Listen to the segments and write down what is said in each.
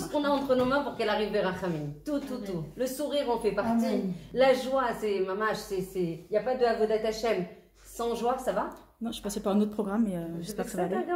ce qu'on a entre nos mains pour qu'elle arrive vers Rachamim. Tout. Le sourire en fait partie. Amen. La joie, c'est mamash, il n'y a pas de Avodat Hashem sans joie, ça va? Non, je suis passée par un autre programme, mais j'espère que ça va aller.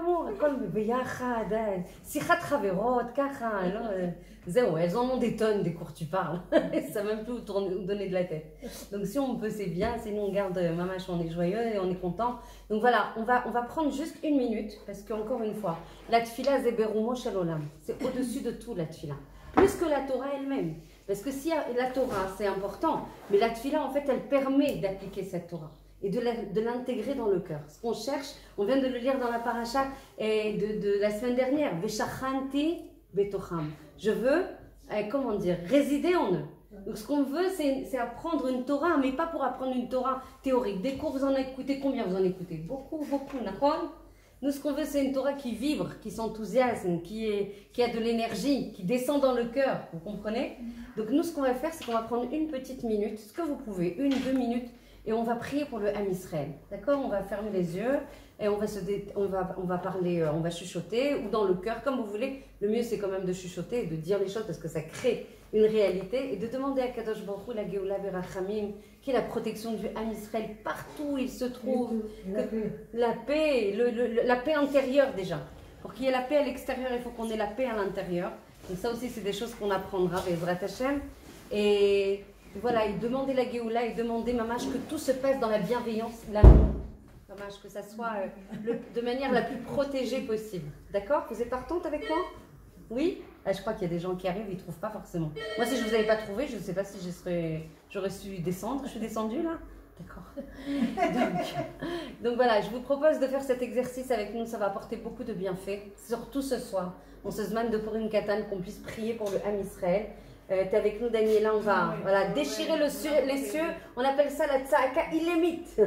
Elles en ont des tonnes des cours tu parles. Ça ne va même plus vous donner de la tête. Donc si on peut, c'est bien. Sinon on garde mamash, on est joyeux et on est content. Donc voilà, on va prendre juste 1 minute. Parce qu'encore une fois, la tfila zeberumo shel olam. C'est au-dessus de tout la tfila. Plus que la Torah elle-même. Parce que si la Torah c'est important, mais la tfila en fait elle permet d'appliquer cette Torah et de l'intégrer dans le cœur. Ce qu'on cherche, on vient de le lire dans la paracha de la semaine dernière. Veshachanti betocham. Je veux, comment dire, résider en eux. Donc ce qu'on veut, c'est apprendre une Torah, mais pas pour apprendre une Torah théorique. Des cours, vous en écoutez combien? Vous en écoutez beaucoup, d'accord? Nous, ce qu'on veut, c'est une Torah qui vibre, qui s'enthousiasme, qui a de l'énergie, qui descend dans le cœur. Vous comprenez? Donc nous, ce qu'on va faire, c'est qu'on va prendre une petite minute, ce que vous pouvez, 1-2 minutes, et on va prier pour le Ham Israël. D'accord? On va fermer les yeux et on va parler, on va chuchoter ou dans le cœur, comme vous voulez. Le mieux, c'est quand même de chuchoter et de dire les choses parce que ça crée une réalité et de demander à Kadosh Baruch Hu, la Geoula Berachamim, qui est la protection du Ham Israël partout où il se trouve. La paix intérieure déjà. Pour qu'il y ait la paix à l'extérieur, il faut qu'on ait la paix à l'intérieur. Donc ça aussi, c'est des choses qu'on apprendra, Bezrat Hashem. Et voilà, et demander la Géoula et demander, mamash, que tout se passe dans la bienveillance, l'amour. Mamash, que ça soit de manière la plus protégée possible. D'accord? Vous êtes partante avec moi? Oui? Je crois qu'il y a des gens qui arrivent, ils ne trouvent pas forcément. Moi, si je ne vous avais pas trouvé, je ne sais pas si j'aurais su descendre. Je suis descendue là? D'accord. Donc voilà, je vous propose de faire cet exercice avec nous. Ça va apporter beaucoup de bienfaits. Surtout ce soir, on se demande de Purim Katan qu'on puisse prier pour le Ham Israël. T'es avec nous, Daniela, on va déchirer les cieux. On appelle ça la tzaka ilémite.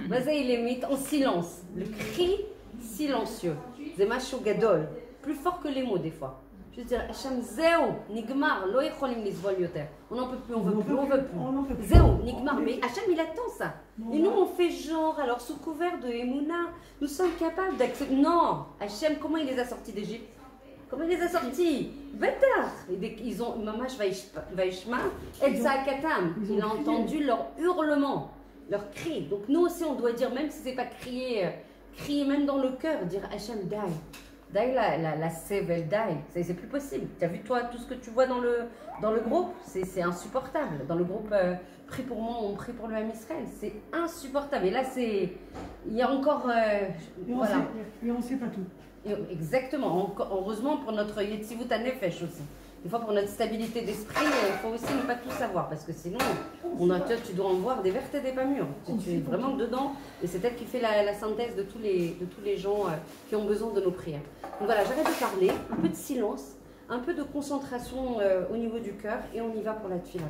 Vas-y, ilémite, en silence. Le cri silencieux. Zemashu gadol. Plus fort que les mots, des fois. Je veux dire, Hachem, zéo, nigmar, lo yecholim lisvol yoter. On n'en peut plus, on veut plus. Zéo, nigmar. Mais Hachem, il attend ça. Et nous, on fait genre, alors sous couvert de Emouna, nous sommes capables d'accepter. Non, Hachem, comment il les a sortis d'Égypte? Comment il les a sortis? Bâtard! Ils ont Mamash Vaishma et Tzakatam. Il a entendu leur hurlement, leur cri. Donc nous aussi, on doit dire, même si c'est pas crier même dans le cœur, dire Hachem, dai. Dai la sevel, dai. C'est plus possible. Tu as vu, toi, tout ce que tu vois dans le groupe? C'est insupportable. Dans le groupe Prie pour moi, on prie pour le Ham Israël. C'est insupportable. Et là, il y a encore. Et on ne sait pas tout. Exactement, heureusement pour notre Yetzivut Nefesh aussi. Des fois pour notre stabilité d'esprit, il faut aussi ne pas tout savoir parce que sinon, tu dois en voir des vertes et des pas mûres. Tu es vraiment dedans et c'est elle qui fait la synthèse de tous les gens qui ont besoin de nos prières. Donc voilà, j'arrête de parler, un peu de silence, un peu de concentration au niveau du cœur et on y va pour la tfila.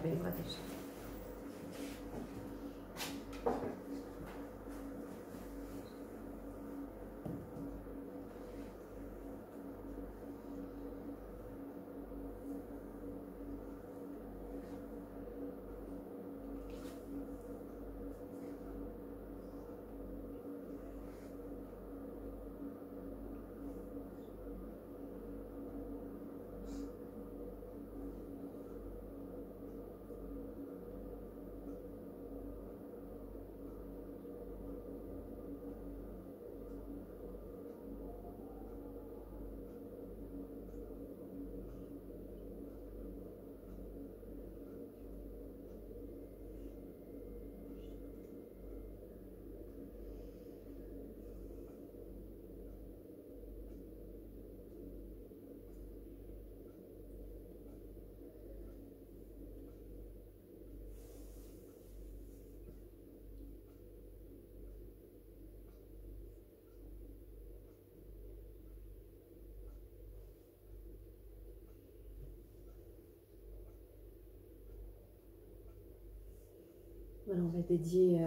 Voilà, on va dédier,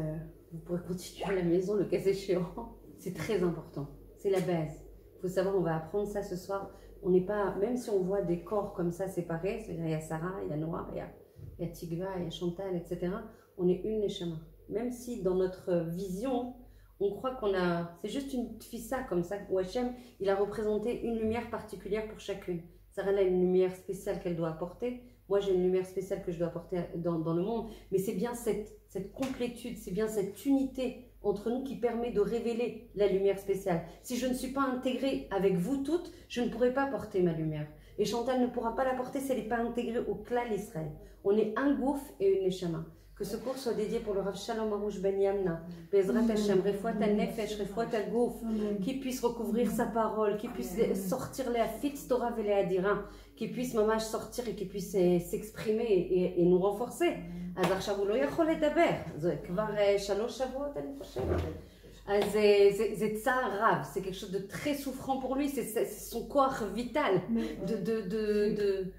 vous pourrez continuer à la maison le cas échéant. C'est très important, c'est la base. Il faut savoir, on va apprendre ça ce soir. On n'est pas, même si on voit des corps comme ça séparés, c'est-à-dire il y a Sarah, il y a Noah, il y a Tigva, il y a Chantal, etc. On est une Neshama. Même si dans notre vision, on croit qu'on a, c'est juste une tfissa comme ça, où Hachem, il a représenté une lumière particulière pour chacune. Sarah a une lumière spéciale qu'elle doit apporter. Moi, j'ai une lumière spéciale que je dois apporter dans le monde. Mais c'est bien cette complétude, c'est bien cette unité entre nous qui permet de révéler la lumière spéciale. Si je ne suis pas intégrée avec vous toutes, je ne pourrai pas porter ma lumière. Et Chantal ne pourra pas la porter si elle n'est pas intégrée au clan Israël. On est un gouffre et une neshama. Que ce cours soit dédié pour le Rav Shalom Arouche Ben Yamna, Bezrat Hashem, Refoat al-Nefesh, Refoat al-Gouf, qui puisse recouvrir sa parole, qui puisse sortir les Afitz Torah et les Adira, qui puisse mamash sortir et qui puisse s'exprimer et nous renforcer. Azar Shavu lo yachol ledaber, זה כבר 3 שבועות אני חושבת. אז זה צער רב, c'est quelque chose de très souffrant pour lui, c'est son corps vital.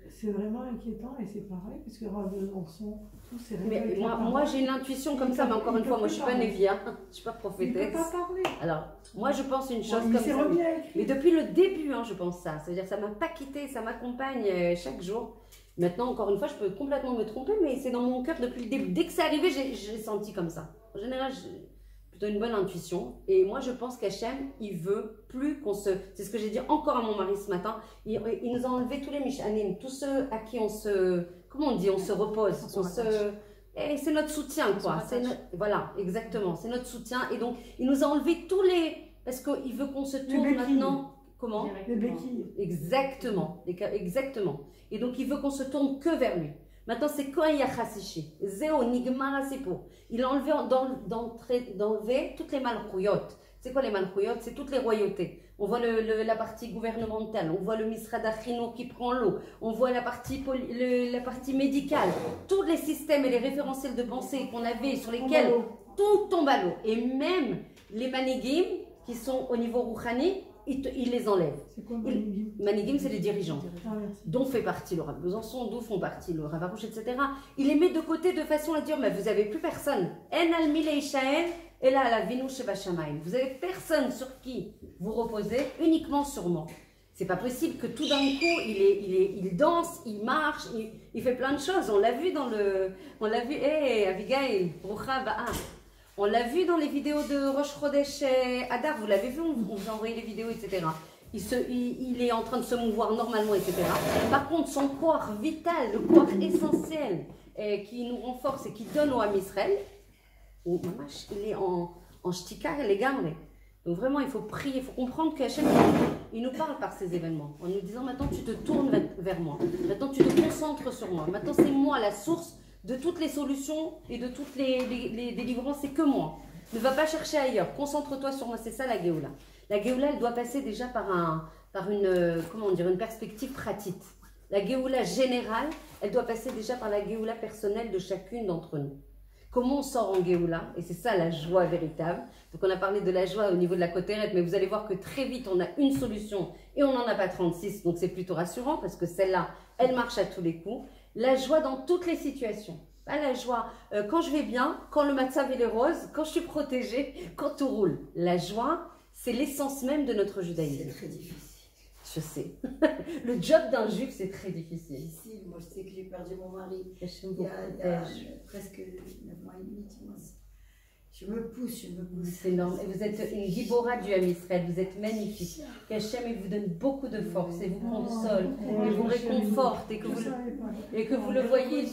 C'est vraiment inquiétant et c'est pareil, parce que Rav Lançon, tous ces mais moi j'ai une intuition comme ça, mais encore une fois, moi je ne suis pas Névia, je ne suis pas prophétesse. Il ne peut pas parler. Alors, moi je pense une chose comme ça. Mais depuis le début, hein, je pense ça. C'est-à-dire ça ne m'a pas quitté, ça m'accompagne chaque jour. Maintenant, encore une fois, je peux complètement me tromper, mais c'est dans mon cœur depuis le début. Dès que c'est arrivé, je l'ai senti comme ça. En général, j'ai plutôt une bonne intuition. Et moi, je pense qu'Hachem, il veut plus qu'on se... C'est ce que j'ai dit encore à mon mari ce matin. Il nous a enlevé tous les Mishanim, tous ceux à qui on se... Comment on dit? On se repose. Et c'est notre soutien, quoi. Voilà, exactement. C'est notre soutien. Et donc, il nous a enlevé tous les... Parce qu'il veut qu'on se tourne maintenant... Comment? Les béquilles. Exactement. Exactement. Et donc, il veut qu'on se tourne que vers lui. Maintenant, c'est quand il y a chassiché. Zéo, nigmara, c'est pour. Il a enlevé toutes les malchouyotes. C'est quoi les malchouyotes? C'est toutes les royautés. On voit la partie gouvernementale, on voit le Misrad Achino qui prend l'eau, on voit la partie médicale. Tous les systèmes et les référentiels de pensée qu'on avait, sur lesquels tout tombe à l'eau. Et même les manigim, qui sont au niveau rouhani, il les enlève. C'est quoi Manigim? Manigim, c'est les dirigeants, dont fait partie le Rav Besançon, d'où font partie le Rav Arouche, etc. Il les met de côté de façon à dire, mais vous n'avez plus personne. En al mile Ishael, et là, la vinu sheba shamayim. Vous n'avez personne sur qui vous reposez, uniquement sur moi. C'est pas possible que tout d'un coup, il danse, il marche, il fait plein de choses. On l'a vu on l'a vu, hé, Abigail, Brucha Ba'a. On l'a vu dans les vidéos de Rosh Chodesh Adar, vous l'avez vu, on vous a envoyé les vidéos, etc. Il est en train de se mouvoir normalement, etc. Par contre, son corps vital, le corps essentiel qui nous renforce et qui donne au Ham Israël, il est en shtika, les gamres. Donc vraiment, il faut prier, il faut comprendre qu'Hachem, il nous parle par ces événements, en nous disant maintenant tu te tournes vers moi, maintenant tu te concentres sur moi, maintenant c'est moi la source de toutes les solutions et de toutes les délivrances, c'est que moi. Ne va pas chercher ailleurs, concentre-toi sur moi, c'est ça la Géoula. La Géoula, elle doit passer déjà par une perspective pratique. La Géoula générale, elle doit passer déjà par la Géoula personnelle de chacune d'entre nous. Comment on sort en Géoula? Et c'est ça la joie véritable. Donc on a parlé de la joie au niveau de la Koteret, mais vous allez voir que très vite on a une solution et on n'en a pas 36, donc c'est plutôt rassurant parce que celle-là, elle marche à tous les coups. La joie dans toutes les situations. Pas la joie quand je vais bien, quand le matzav est rose, quand je suis protégée, quand tout roule. La joie, c'est l'essence même de notre judaïsme. C'est très difficile. Je sais. Le job d'un juif, c'est très difficile. Difficile. Moi, je sais que j'ai perdu mon mari Il il y a presque 9 mois et demi, 10 mois. Je me pousse. C'est énorme. Et vous êtes une gibora du Ham Israël, vous êtes magnifique. Qu'Hachem vous donne beaucoup de force et vous console, et vous réconforte, et que vous le voyez.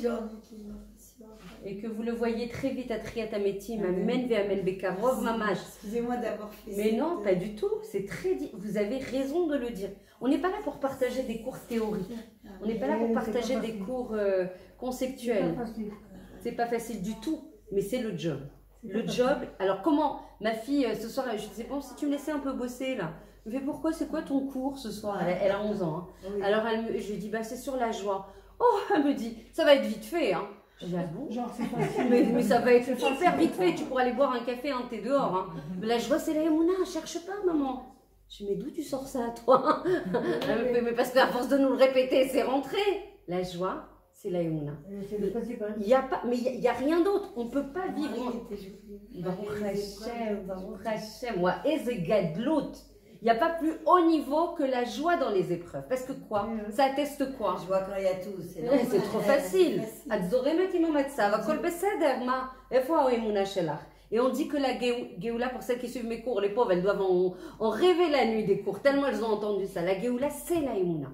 Et que vous le voyez très vite à Triat Ametim, Amen Ve'amen Bekarov Mamash. Excusez-moi d'avoir fait ça. Mais non, pas du tout. C'est très. Vous avez raison de le dire. On n'est pas là pour partager des cours théoriques. On n'est pas là pour partager des cours conceptuels. C'est pas facile du tout. Mais c'est le job. Le job. Alors comment ma fille ce soir, je disais bon si tu me laissais un peu bosser là. Elle me fait pourquoi c'est quoi ton cours ce soir? Elle a 11 ans. Hein. Oui. Alors je lui dis bah c'est sur la joie. Oh elle me dit ça va être vite fait hein. J'avoue. Genre, c'est facile. Mais ça va être super vite fait. Tu pourras aller boire un café, un thé dehors. Hein. Mais la joie, c'est la Emouna. Cherche pas, maman. Je dis, mais d'où tu sors ça, toi? Mais parce qu'à force de nous le répéter, c'est rentré. La joie, c'est la Emouna. Il n'y a pas, mais il y a rien d'autre. On ne peut pas vivre. Baruch Hashem, wa eze gadlut. Il n'y a pas plus haut niveau que la joie dans les épreuves. Parce que quoi? Ça atteste quoi? Je vois quand il y a tout. C'est trop facile. Et on dit que la Géoula, pour celles qui suivent mes cours, les pauvres, elles doivent en rêver la nuit des cours, tellement elles ont entendu ça. La Géoula, c'est la Emouna.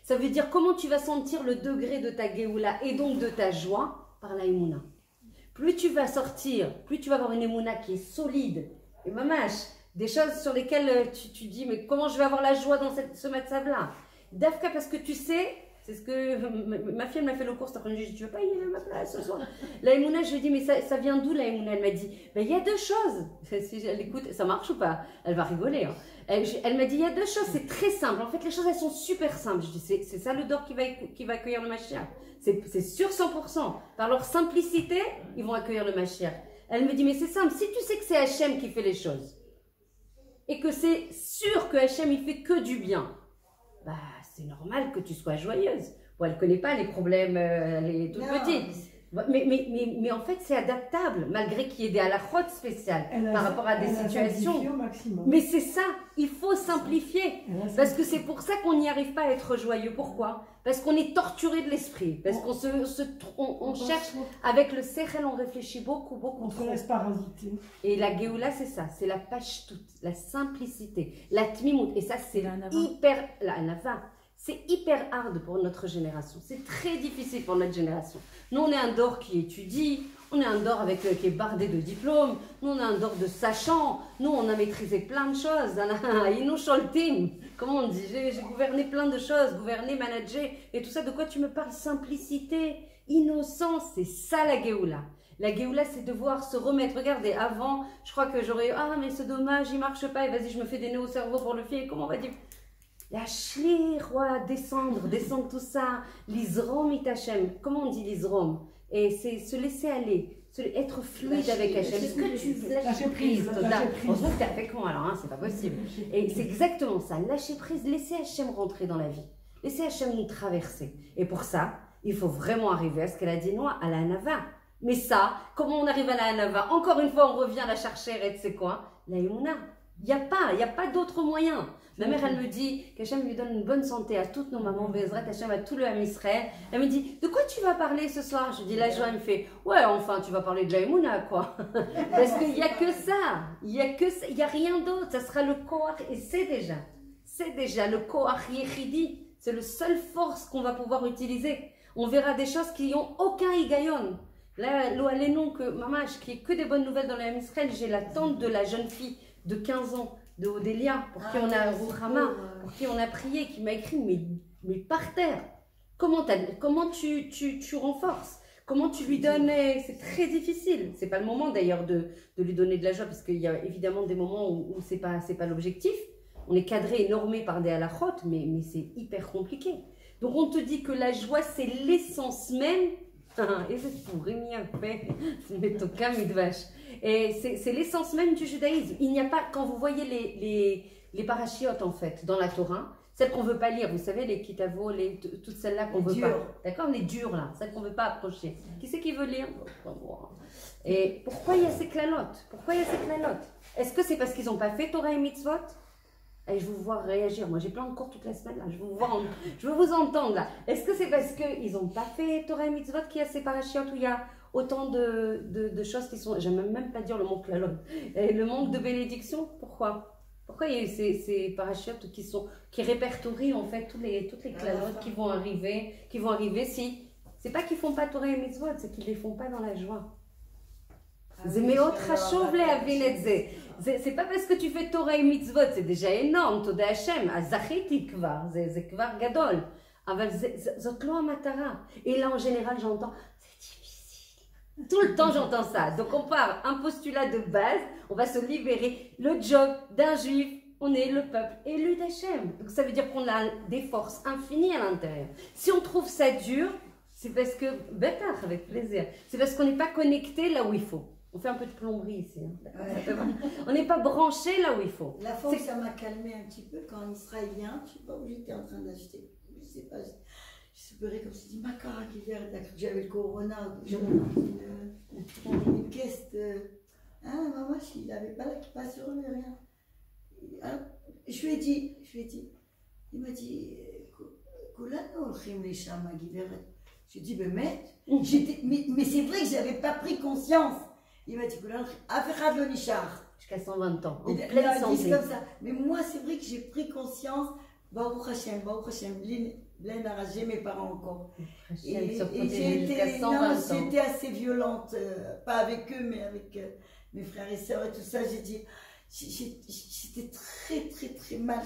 Ça veut dire comment tu vas sentir le degré de ta Géoula et donc de ta joie par la Emouna. Plus tu vas sortir, plus tu vas avoir une Emouna qui est solide. Et mamash, des choses sur lesquelles tu dis, mais comment je vais avoir la joie dans ce matzav-là? Dafka, parce que tu sais, c'est ce que ma fille m'a fait le cours cet après-midi. Je dis, tu veux pas y aller à ma place ce soir? La Emouna, je lui ai dit, mais ça vient d'où la Emouna? Elle m'a dit, ben, il y a deux choses. Si elle écoute, ça marche ou pas? Elle va rigoler. Hein. Elle m'a dit, il y a deux choses, c'est très simple. En fait, les choses, elles sont super simples. Je dis, c'est ça le dor qui va accueillir le Mashiach. C'est sûr 100%. Par leur simplicité, ils vont accueillir le Mashiach. Elle me dit, mais c'est simple. Si tu sais que c'est Hachem qui fait les choses, et que c'est sûr que Hachem, il fait que du bien, bah, c'est normal que tu sois joyeuse. Bon, elle ne connaît pas les problèmes, elle est toute petite. Mais en fait, c'est adaptable, malgré qu'il y ait des halakhot spéciales par rapport à des situations. Mais c'est ça, il faut simplifier. Parce que c'est pour ça qu'on n'y arrive pas à être joyeux. Pourquoi? Parce qu'on est torturé de l'esprit. Parce qu'on cherche, avec le sechel, on réfléchit beaucoup. On se laisse parasiter. Et la Géoula, c'est ça, c'est la pashtout, la simplicité, la tmimout. Et ça, c'est hyper... La nava. C'est hyper hard pour notre génération. C'est très difficile pour notre génération. Nous, on est un dor qui étudie. On est un dor qui est bardé de diplômes. Nous, on est un dor de sachants. Nous, on a maîtrisé plein de choses. Inou sholtim. Comment on dit? J'ai gouverné plein de choses. Gouverné, managé. Et tout ça, de quoi tu me parles? Simplicité, innocence. C'est ça la Géoula. La Géoula, c'est devoir se remettre. Regardez, avant, je crois que j'aurais... Ah, mais c'est dommage, il marche pas. Et vas-y, je me fais des nœuds au cerveau pour le faire. Comment on va dire? Lâche-les, roi, descendre tout ça. L'Isrom it Hachem. Comment on dit l'Isrom? Et c'est se laisser aller, être fluide avec Hachem. Ce que tu veux, lâcher prise. On se voit que t'es avec moi alors, hein, c'est pas possible. Et c'est exactement ça, lâcher prise, laisser Hachem rentrer dans la vie. Laisser Hachem nous traverser. Et pour ça, il faut vraiment arriver à ce qu'elle a dit, non, à la Hanava. Mais ça, comment on arrive à la Hanava? Encore une fois, on revient à la cherchère et tu sais quoi? La Emouna. Il n'y a pas d'autre moyen. Ma mère, elle me dit qu'Hachem lui donne une bonne santé à toutes nos mamans, Bezrat, Hachem à tout le Ham Israël. Elle me dit, de quoi tu vas parler ce soir? Je dis, la joie, elle me fait, ouais, enfin, tu vas parler de la Emouna, quoi. Parce qu'il n'y a que ça. Il n'y a rien d'autre. Ça sera le Koach, et c'est déjà le Koach Yechidi. C'est le seule force qu'on va pouvoir utiliser. On verra des choses qui n'ont aucun higayon. Là, les noms que, mamash, qui est que des bonnes nouvelles dans le Ham Israël, j'ai la tante de la jeune fille de 15 ans, de Odélia, pour qui on a Rouhama, pour qui on a prié, qui m'a écrit, mais par terre. Comment tu renforces? Comment tu lui donnes? C'est très difficile. C'est pas le moment d'ailleurs de lui donner de la joie, parce qu'il y a évidemment des moments où c'est pas l'objectif. On est cadré et normé par des halakhot, mais c'est hyper compliqué. Donc on te dit que la joie, c'est l'essence même. Et c'est pour et c'est l'essence même du judaïsme. Il n'y a pas, quand vous voyez les parachiotes en fait dans la Torah, celles qu'on ne veut pas lire, vous savez, les kitavos, toutes celles-là qu'on ne veut pas. D'accord, les dures là, celles qu'on ne veut pas approcher. Qui c'est qui veut lire? Et pourquoi il y a ces clalotes? Est-ce que c'est parce qu'ils n'ont pas fait Torah et Mitzvot? Et je veux vous voir réagir. Moi, j'ai plein de cours toute la semaine. Là. Je veux vous entendre. Là. Est-ce que c'est parce qu'ils n'ont pas fait Torah et Mitzvot qu'il y a ces parachiotes où il y a autant de choses qui sont... J'aime même pas dire le mot clalot. Le manque de bénédiction, pourquoi il y a eu ces parachiotes qui répertorient en fait toutes les clalotes qui vont arriver si... C'est pas qu'ils font pas Torah et Mitzvot, c'est qu'ils les font pas dans la joie. C'est pas parce que tu fais Torah et Mitzvot, c'est déjà énorme, Toda Hashem, Azachiti kvar, c'est kvar gadol. Zot lo amatara. Et là, en général, j'entends, c'est difficile. Tout le temps, j'entends ça. Donc, on part un postulat de base, on va se libérer. Le job d'un juif, on est le peuple élu d'Hachem. Donc, ça veut dire qu'on a des forces infinies à l'intérieur. Si on trouve ça dur, c'est parce que, bêtard, avec plaisir, c'est parce qu'on n'est pas connecté là où il faut. On fait un peu de plomberie ici. Hein. Ouais. On n'est pas branché là où il faut. La fois, ça m'a calmé un petit peu quand un Israélien, je ne sais pas où j'étais en train d'acheter, je ne sais pas, je soupiré comme si dit ma cara qui vient, j'avais le corona, j'avais une caisse de. Hein, maman, il n'avait pas la kippa sur lui, rien. Alors, je lui ai dit, il m'a dit, Koulano, Chim les Shama, Giveret. Je lui ai dit, mais c'est vrai que je n'avais pas pris conscience. Il m'a dit, Aferad le Nishar. Jusqu'à 120 ans, en pleine santé. Comme ça. Mais moi, c'est vrai que j'ai pris conscience, Baruch Hashem, Blaine a rasé mes parents encore. Hachem se Et protège jusqu'à 120 ans. j'étais assez violente, pas avec eux, mais avec mes frères et sœurs et tout ça. J'étais très, très, très mal.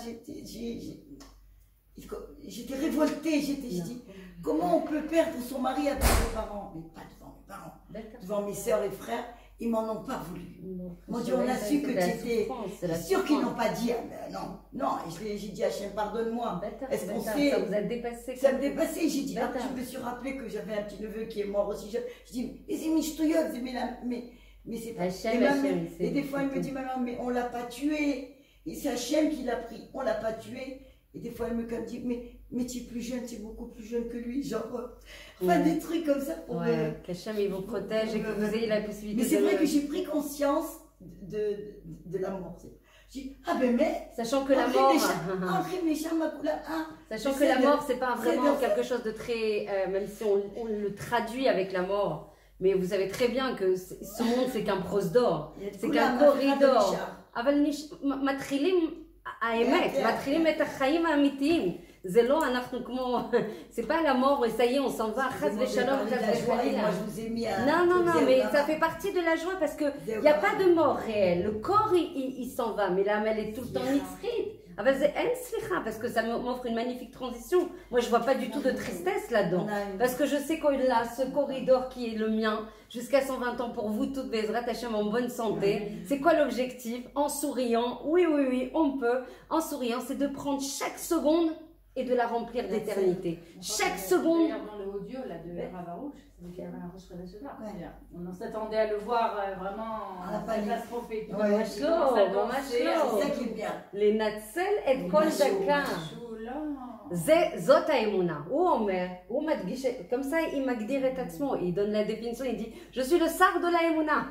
J'étais révoltée. J'ai dit, comment on peut perdre son mari avec ses parents? Mais pas devant mes parents, devant mes sœurs et frères. Ils m'en ont pas voulu. Mon Dieu, on a su que tu étais. C'est sûr qu'ils n'ont pas dit. Non. J'ai dit, Hachem, pardonne-moi. Est-ce qu'on fait. Ça vous a dépassé. Ça me dépassait. J'ai dit, après, je me suis rappelé que j'avais un petit neveu qui est mort aussi jeune. Je dis, mais c'est pas. Et des fois, elle me dit, maman, mais on l'a pas tué. Et c'est Hachem qui l'a pris. On l'a pas tué. Et des fois, elle me dit, mais tu es plus jeune, tu es beaucoup plus jeune que lui. Genre, enfin, des trucs comme ça pour. Qu'Hachem, il vous protège et que vous ayez la possibilité. Mais c'est vrai que j'ai pris conscience de la mort. Je dis, ah ben mais. Sachant que la mort. Sachant que la mort, c'est pas vraiment quelque chose de très. Même si on le traduit avec la mort. Mais vous savez très bien que ce monde, c'est qu'un prosdor. C'est qu'un corridor. C'est pas la mort et ça y est on s'en va. Moi je vous ai mis à. Non, mais ça fait partie de la joie parce que il n'y a pas de mort réelle. Le corps il s'en va, mais l'âme elle est tout le temps nitzrit. Parce que ça m'offre une magnifique transition. Moi je vois pas du tout de tristesse là-dedans. Parce que je sais qu'il a ce corridor qui est le mien jusqu'à 120 ans pour vous toutes, Bezrat Hachem, en bonne santé. C'est quoi l'objectif? En souriant, oui, on peut. En souriant, c'est de prendre chaque seconde et de la remplir d'éternité. Chaque seconde. D'ailleurs, dans le audio là, de Ravarouche, on s'attendait à le voir vraiment catastrophé. C'est ça qui est bien. Les Natzel et Kol Daka. Zot האמונה. הוא אומר, הוא מדגיש, comme ça il מגדיר את עצמו, il donne la définition, il dit je suis le sar de la émouna,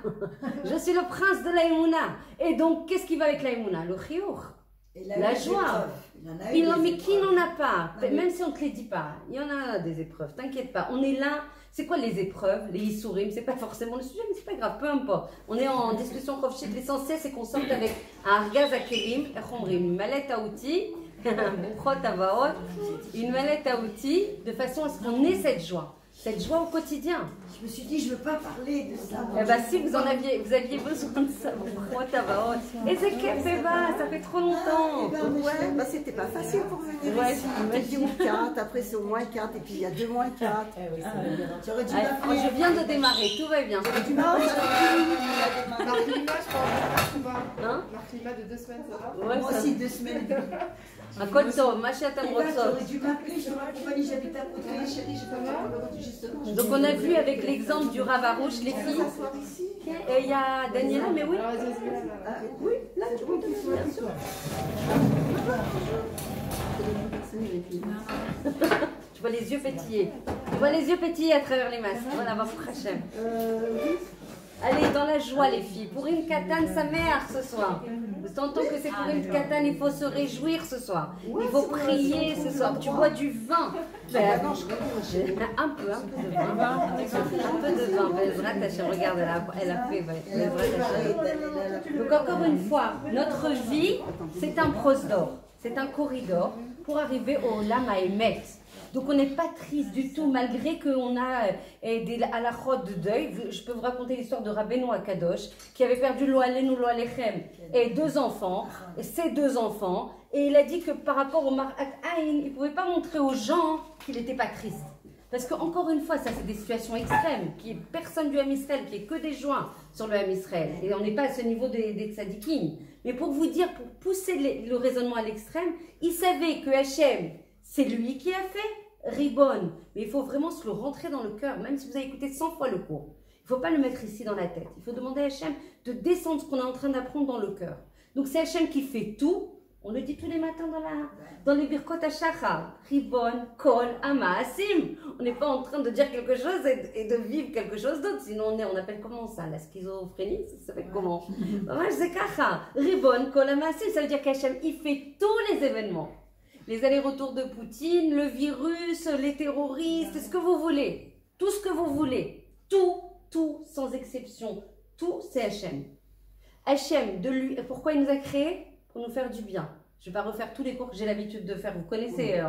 je suis le prince de la émouna. Et donc qu'est-ce qui va avec la émouna? Le chiour, la joie. Mais qui n'en a pas? Même si on ne te les dit pas, il y en a des épreuves, t'inquiète pas, on est là. C'est quoi les épreuves, les Issourim? C'est pas forcément le sujet, mais c'est pas grave, peu importe. On est en discussion professionnelle, l'essentiel c'est qu'on sorte avec un argaz à kelim, une mallette à outils, une mallette à outils, de façon à ce qu'on ait cette joie au quotidien. Je me suis dit, je ne veux pas parler de ça. Eh bien, si vous aviez besoin de ça, et c'est Kefeba, ça fait trop longtemps. Ouais, c'était pas facile pour venir ici. Tu dis au 4, après c'est au moins 4, et puis il y a 2 moins 4. Je viens de démarrer, tout va bien. Marc-Lima, je pense. Hein? Marc-Lima de 2 semaines, ça va? Moi aussi, 2 semaines. Un colto, machin à J'aurais dû m'appeler, j'habite à côté, chérie, je peux pas. Donc on a vu avec l'exemple du Ravarouche, les filles. Et il y a Daniela, mais oui. Oui, là tu peux bien sûr. Tu vois les yeux pétiller. Tu vois les yeux pétiller à travers les masques. Voilà, va Hachem. Allez, dans la joie les filles. Pour une katane, sa mère ce soir. Tant que c'est pour une katane, il faut se réjouir ce soir. Il faut prier ce soir. Tu bois du vin. Un peu de vin. Un peu de vin. Bezrat Hachem, regarde, elle a fait. Donc encore une fois, notre vie, c'est un prosdor. C'est un corridor pour arriver au Lama Emet. Donc on n'est pas triste du tout, malgré qu'on a des halachot de deuil. Je peux vous raconter l'histoire de Rabbeinu Akadosh, qui avait perdu lo alenu lo alechem et 2 enfants, et ses 2 enfants, et il a dit que par rapport au Marat Aïn, il ne pouvait pas montrer aux gens qu'il n'était pas triste. Parce qu'encore une fois, ça c'est des situations extrêmes, qui est personne du Ham Israël, qui est que des joints sur le Ham Israël, et on n'est pas à ce niveau des tzadikim. Mais pour vous dire, pour pousser le raisonnement à l'extrême, il savait que Hachem, c'est lui qui a fait Ribon. Mais il faut vraiment se le rentrer dans le cœur, même si vous avez écouté 100 fois le cours. Il ne faut pas le mettre ici dans la tête. Il faut demander à Hachem de descendre ce qu'on est en train d'apprendre dans le cœur. Donc c'est Hachem qui fait tout. On le dit tous les matins dans les Birkot HaShachar. Ribon, Kol, Amaasim. On n'est pas en train de dire quelque chose et de vivre quelque chose d'autre. Sinon on appelle comment ça? La schizophrénie? Ça s'appelle comment? C'est Kacha. Ribon, Kol, Amaasim. Ça veut dire qu'Hachem, il fait tous les événements. Les allers-retours de Poutine, le virus, les terroristes, ce que vous voulez. Tout ce que vous voulez. Tout, sans exception. Tout, c'est Hachem. Hachem, de lui, pourquoi il nous a créés? Pour nous faire du bien. Je ne vais pas refaire tous les cours que j'ai l'habitude de faire. Vous connaissez,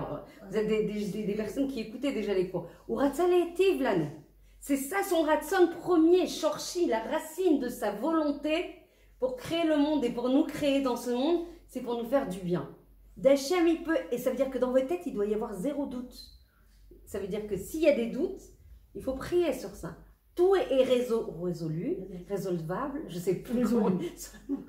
vous êtes des personnes qui écoutaient déjà les cours. Ou Ratzaletiv l'année. C'est ça son Ratson premier, Shorshi, la racine de sa volonté pour créer le monde et pour nous créer dans ce monde, c'est pour nous faire du bien. D'Hachem, il peut, et ça veut dire que dans votre tête, il doit y avoir 0 doute. Ça veut dire que s'il y a des doutes, il faut prier sur ça. Tout est résolu, résolvable, je ne sais plus comment.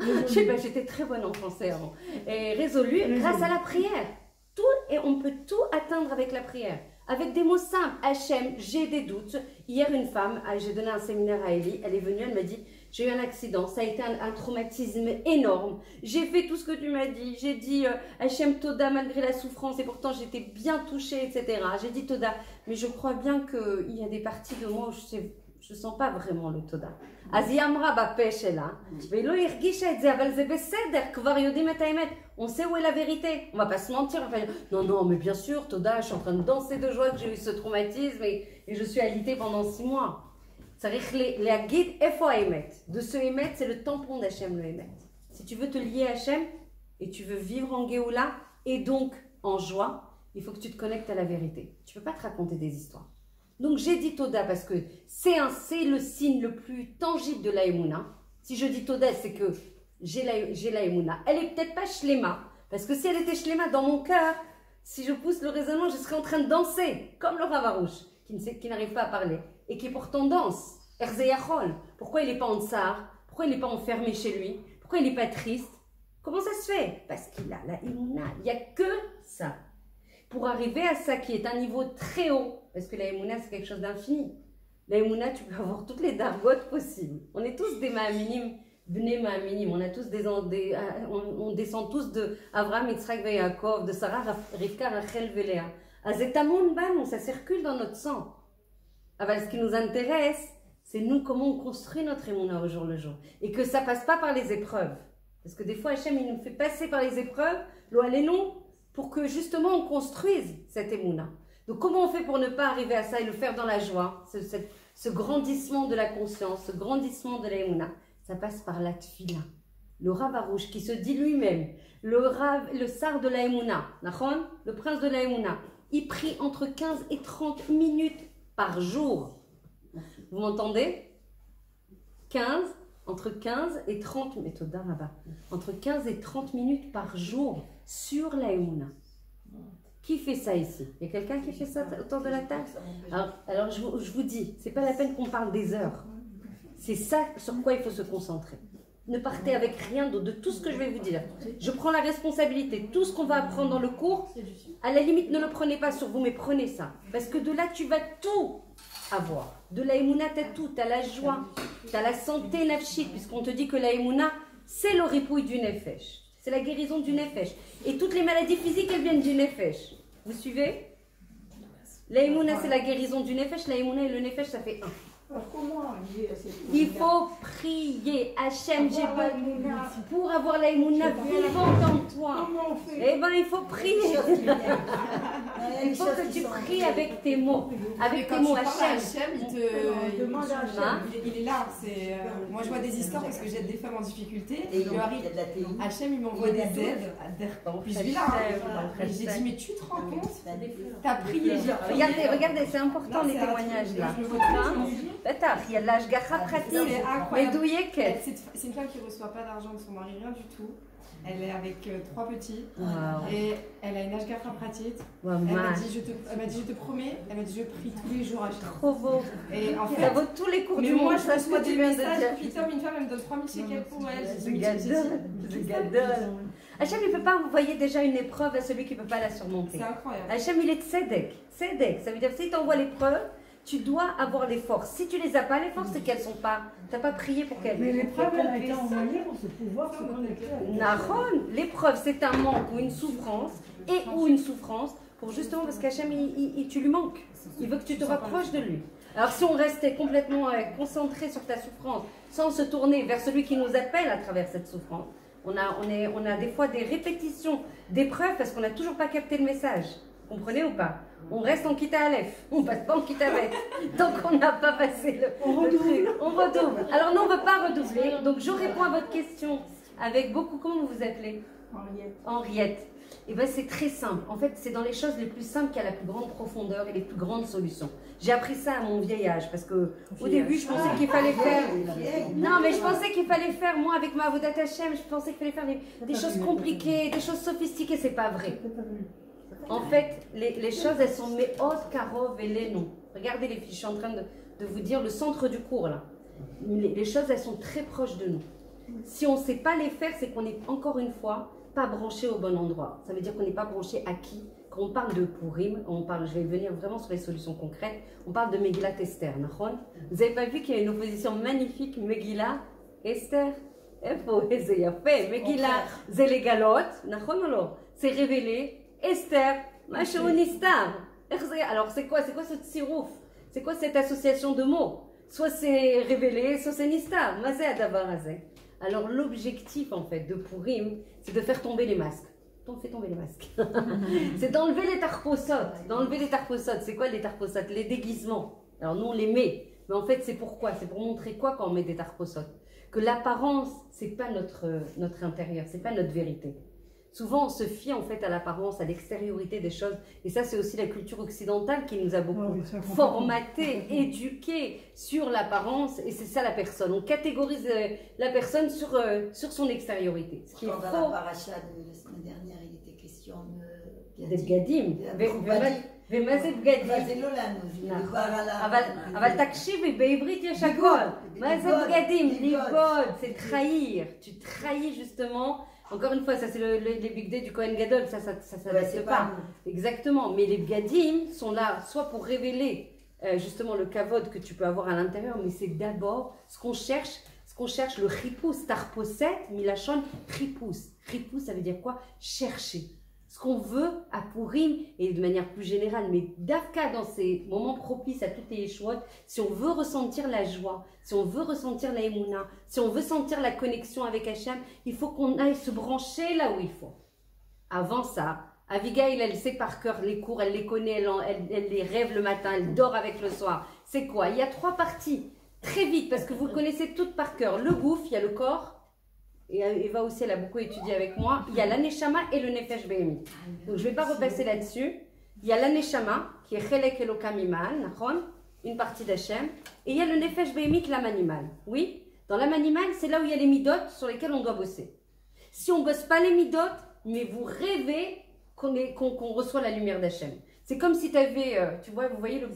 Je sais pas, j'étais très bonne en français avant. Et résolu grâce à la prière. Tout, et on peut tout atteindre avec la prière. Avec des mots simples. Hachem, j'ai des doutes. Hier, une femme, j'ai donné un séminaire à Ellie, elle est venue, elle m'a dit, j'ai eu un accident, ça a été un traumatisme énorme. J'ai fait tout ce que tu m'as dit. J'ai dit Hachem Toda malgré la souffrance et pourtant j'étais bien touchée, etc. J'ai dit Toda, mais je crois bien qu'il y a des parties de moi où je ne sens pas vraiment le Toda. On sait où est la vérité. On ne va pas se mentir. On va dire, non, mais bien sûr, Toda, je suis en train de danser de joie que j'ai eu ce traumatisme et je suis alitée pendant 6 mois. La guide Efo Emet. De ce Emet, c'est le tampon d'Hachem, le Emet. Si tu veux te lier à Hachem et tu veux vivre en Géoula et donc en joie, il faut que tu te connectes à la vérité. Tu ne peux pas te raconter des histoires. Donc j'ai dit Toda parce que c'est le signe le plus tangible de la Emouna. Si je dis Toda, c'est que j'ai la Emouna. Elle n'est peut-être pas Shlema, parce que si elle était Shlema dans mon cœur, si je pousse le raisonnement, je serais en train de danser, comme le Rav Arush, qui n'arrive pas à parler, et qui pourtant danse. Erzeyachol. Pourquoi il n'est pas en tsar? Pourquoi il n'est pas enfermé chez lui? Pourquoi il n'est pas triste? Comment ça se fait? Parce qu'il a la Emouna. Il n'y a que ça. Pour arriver à ça qui est un niveau très haut, parce que la Emouna c'est quelque chose d'infini. La Emouna, tu peux avoir toutes les dargotes possibles. On est tous des ma'aminim, bnei ma'aminim. On a tous on descend tous de Avraham, Yitzhak et Yaakov, de Sarah, Rivka, Rachel et Léa. Azetamoun ban, ça circule dans notre sang. Alors, ce qui nous intéresse, c'est nous comment on construit notre Emouna au jour le jour. Et que ça passe pas par les épreuves. Parce que des fois, Hachem, il nous fait passer par les épreuves, l'oalénon, pour que justement on construise cette Emouna. Donc comment on fait pour ne pas arriver à ça et le faire dans la joie, ce grandissement de la conscience, ce grandissement de la Emouna? Ça passe par la tfila. Le Rav Arush qui se dit lui-même, le sar de la Emouna, le prince de la Emouna, il prie entre 15 et 30 minutes par jour. Vous m'entendez? Entre 15 et 30 entre 15 et 30 minutes par jour sur la Emouna. Qui fait ça ici? Il y a quelqu'un qui fait ça autour de la table? Alors je vous dis, c'est pas la peine qu'on parle des heures. C'est ça sur quoi il faut se concentrer. Ne partez avec rien d'autre de tout ce que je vais vous dire. Je prends la responsabilité. Tout ce qu'on va apprendre dans le cours, à la limite, ne le prenez pas sur vous, mais prenez ça. Parce que de là, tu vas tout avoir. De la Emouna, tu as tout. Tu as la joie, tu as la santé nafshit, puisqu'on te dit que la Emouna, c'est le ripouille du nefesh. C'est la guérison du nefesh. Et toutes les maladies physiques, elles viennent du nefesh. Vous suivez? La Emouna, c'est la guérison du nefesh. La Emouna et le nefesh, ça fait un. Alors comment il faut prier Hachem, pour avoir la Emouna vivante en toi. Eh bien, il faut prier. Il faut que tu pries avec tes mots. Avec tes mots, Hachem. Il est là. Moi, je vois des histoires parce que j'aide des femmes en difficulté. Et il lui arrive. Hachem, il m'envoie des aides. Puis je vis là. Et j'ai dit, mais tu te rends compte? T'as prié. Regardez, c'est important les témoignages là. Il y a de l'ashgacha pratique, mais c'est une femme qui ne reçoit pas d'argent de son mari, rien du tout. Elle est avec 3 petits et elle a une ashgacha pratique. Elle m'a dit, je te promets, elle m'a dit, je prie tous les jours à Hachem. Trop beau. Et en fait, ça vaut tous les cours du moi, monde. je reçois des messages, puis une femme, elle me donne 3000 shekels pour elle. Hachem, il ne peut pas envoyer déjà une épreuve à celui qui ne peut pas la surmonter. C'est incroyable. Hachem, il est tzedek. Tzedek, ça veut dire que s'il t'envoie l'épreuve, tu dois avoir les forces. Si tu les as pas, les forces, c'est qu'elles sont pas. Tu n'as pas prié pour qu'elles. Mais l'épreuve, elle a été envoyée pour se pouvoir se connecter. Nahon, l'épreuve, c'est un manque ou une souffrance, ou une souffrance, pour justement, parce qu'Hachem, tu lui manques. Il veut que tu te rapproches de lui. Alors si on restait complètement concentré sur ta souffrance, sans se tourner vers celui qui nous appelle à travers cette souffrance, on a des fois des répétitions d'épreuves parce qu'on n'a toujours pas capté le message. Comprenez ou pas? On reste en Kita Aleph, on passe pas en Kita Bet. Donc on n'a pas passé le truc. On redouble. Alors non, on ne veut pas redoubler. Donc je réponds à votre question avec beaucoup. Comment vous vous appelez? Henriette. Henriette. Et bien c'est très simple. En fait, c'est dans les choses les plus simples qu'il y a la plus grande profondeur et les plus grandes solutions. J'ai appris ça à mon vieil âge parce que au début, je pensais qu'il fallait faire. Non, mais je pensais qu'il fallait faire, moi, avec ma Avodat Hashem, je pensais qu'il fallait faire des choses compliquées, des choses sophistiquées. C'est pas vrai. En fait, les choses, elles sont Me'od, Karov et les noms. Regardez les filles, je suis en train de vous dire le centre du cours là. Les choses, elles sont très proches de nous. Si on ne sait pas les faire, c'est qu'on est encore une fois pas branché au bon endroit. Ça veut dire qu'on n'est pas branché à qui. Quand on parle de Purim, je vais venir vraiment sur les solutions concrètes, on parle de Megillat Esther. Vous n'avez pas vu qu'il y a une opposition magnifique, Megillah, Esther? Megillah, c'est les galotes, c'est révélé. Esther, alors c'est quoi ce tsirouf? C'est quoi cette association de mots? Soit c'est révélé, soit c'est nistar. Alors l'objectif en fait de Purim, c'est de faire tomber les masques. On fait tomber les masques. C'est d'enlever les tarposot. C'est quoi les tarposot? Les déguisements. Alors nous on les met, mais en fait c'est pourquoi? C'est pour montrer quoi quand on met des tarposot? Que l'apparence, c'est pas notre intérieur, c'est pas notre vérité. Souvent, on se fie en fait à l'apparence, à l'extériorité des choses. Et ça, c'est aussi la culture occidentale qui nous a beaucoup formaté, éduqué sur l'apparence. Et c'est ça la personne. On catégorise la personne sur son extériorité. Ce qui est faux. Dans la paracha de la semaine dernière, il était question de Bgadim. ומה זה בגדים? זה לא לנו, זה מדובר על אבל תקשיבי, בעברית יש הכל. מה זה בגדים? לבגוד, c'est trahir. Tu trahis justement. Encore une fois, ça c'est les bigdés du Kohen Gadol, ça n'existe pas. Exactement, mais les bgadim sont là soit pour révéler justement le kavod que tu peux avoir à l'intérieur, mais c'est d'abord ce qu'on cherche, le chipous, tarposet, milachon, chipous. Chipous, ça veut dire quoi? Chercher. Ce qu'on veut à Purim, et de manière plus générale, mais d'Afka dans ces moments propices à toutes les Yeshuot, si on veut ressentir la joie, si on veut ressentir la Emouna, si on veut sentir la connexion avec Hachem, il faut qu'on aille se brancher là où il faut. Avant ça, Abigail, elle sait par cœur les cours, elle les connaît, elle les rêve le matin, elle dort avec le soir. C'est quoi? Il y a 3 parties, très vite, parce que vous le connaissez toutes par cœur. Le gouffre, il y a le corps. Et Eva aussi, elle a beaucoup étudié avec moi. Il y a l'aneshama et le nefesh behemi. Donc je ne vais pas repasser là-dessus. Il y a l'aneshama, qui est chelek elokam imal, une partie d'Hachem. Et il y a le nefesh behemi, qui est l'âme animale. Oui, dans l'âme animale, c'est là où il y a les midot sur lesquels on doit bosser. Si on ne bosse pas les midot, mais vous rêvez qu'on reçoit la lumière d'Hachem. C'est comme si tu avais, tu vois, vous voyez le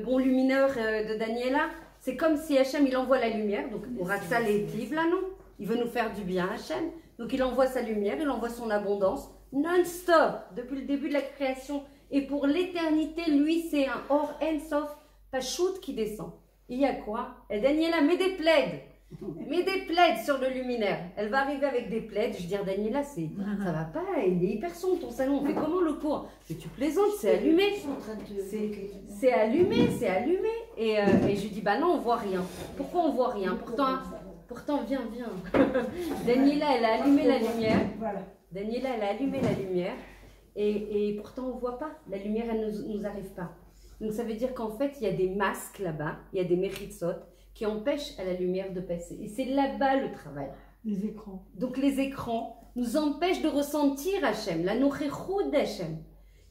bon lumineur de Daniela. C'est comme si Hachem, il envoie la lumière. Donc on rate ça les livres là, non? Il veut nous faire du bien, Hachem. Donc il envoie sa lumière, il envoie son abondance, non-stop, depuis le début de la création. Et pour l'éternité, lui, c'est un Or En-Sof, Pachout qui descend. Il y a quoi? Et Daniela, mets des plaids. Mets des plaids sur le luminaire. Elle va arriver avec des plaids. Je vais dire, Daniela, ça va pas, il est hyper sombre ton salon. On fait comment le cours? Mais tu plaisantes, c'est allumé. C'est allumé. Et je lui dis, bah non, on voit rien. Pourquoi on voit rien? Pourtant, viens. Daniela, elle a allumé la lumière. Daniela, elle a allumé la lumière. Et pourtant, on ne voit pas. La lumière, elle ne nous arrive pas. Donc, ça veut dire qu'en fait, il y a des masques là-bas. Il y a des mechitsot qui empêchent à la lumière de passer. Et c'est là-bas le travail. Les écrans. Donc, les écrans nous empêchent de ressentir Hachem, la nourrichout d'Hachem,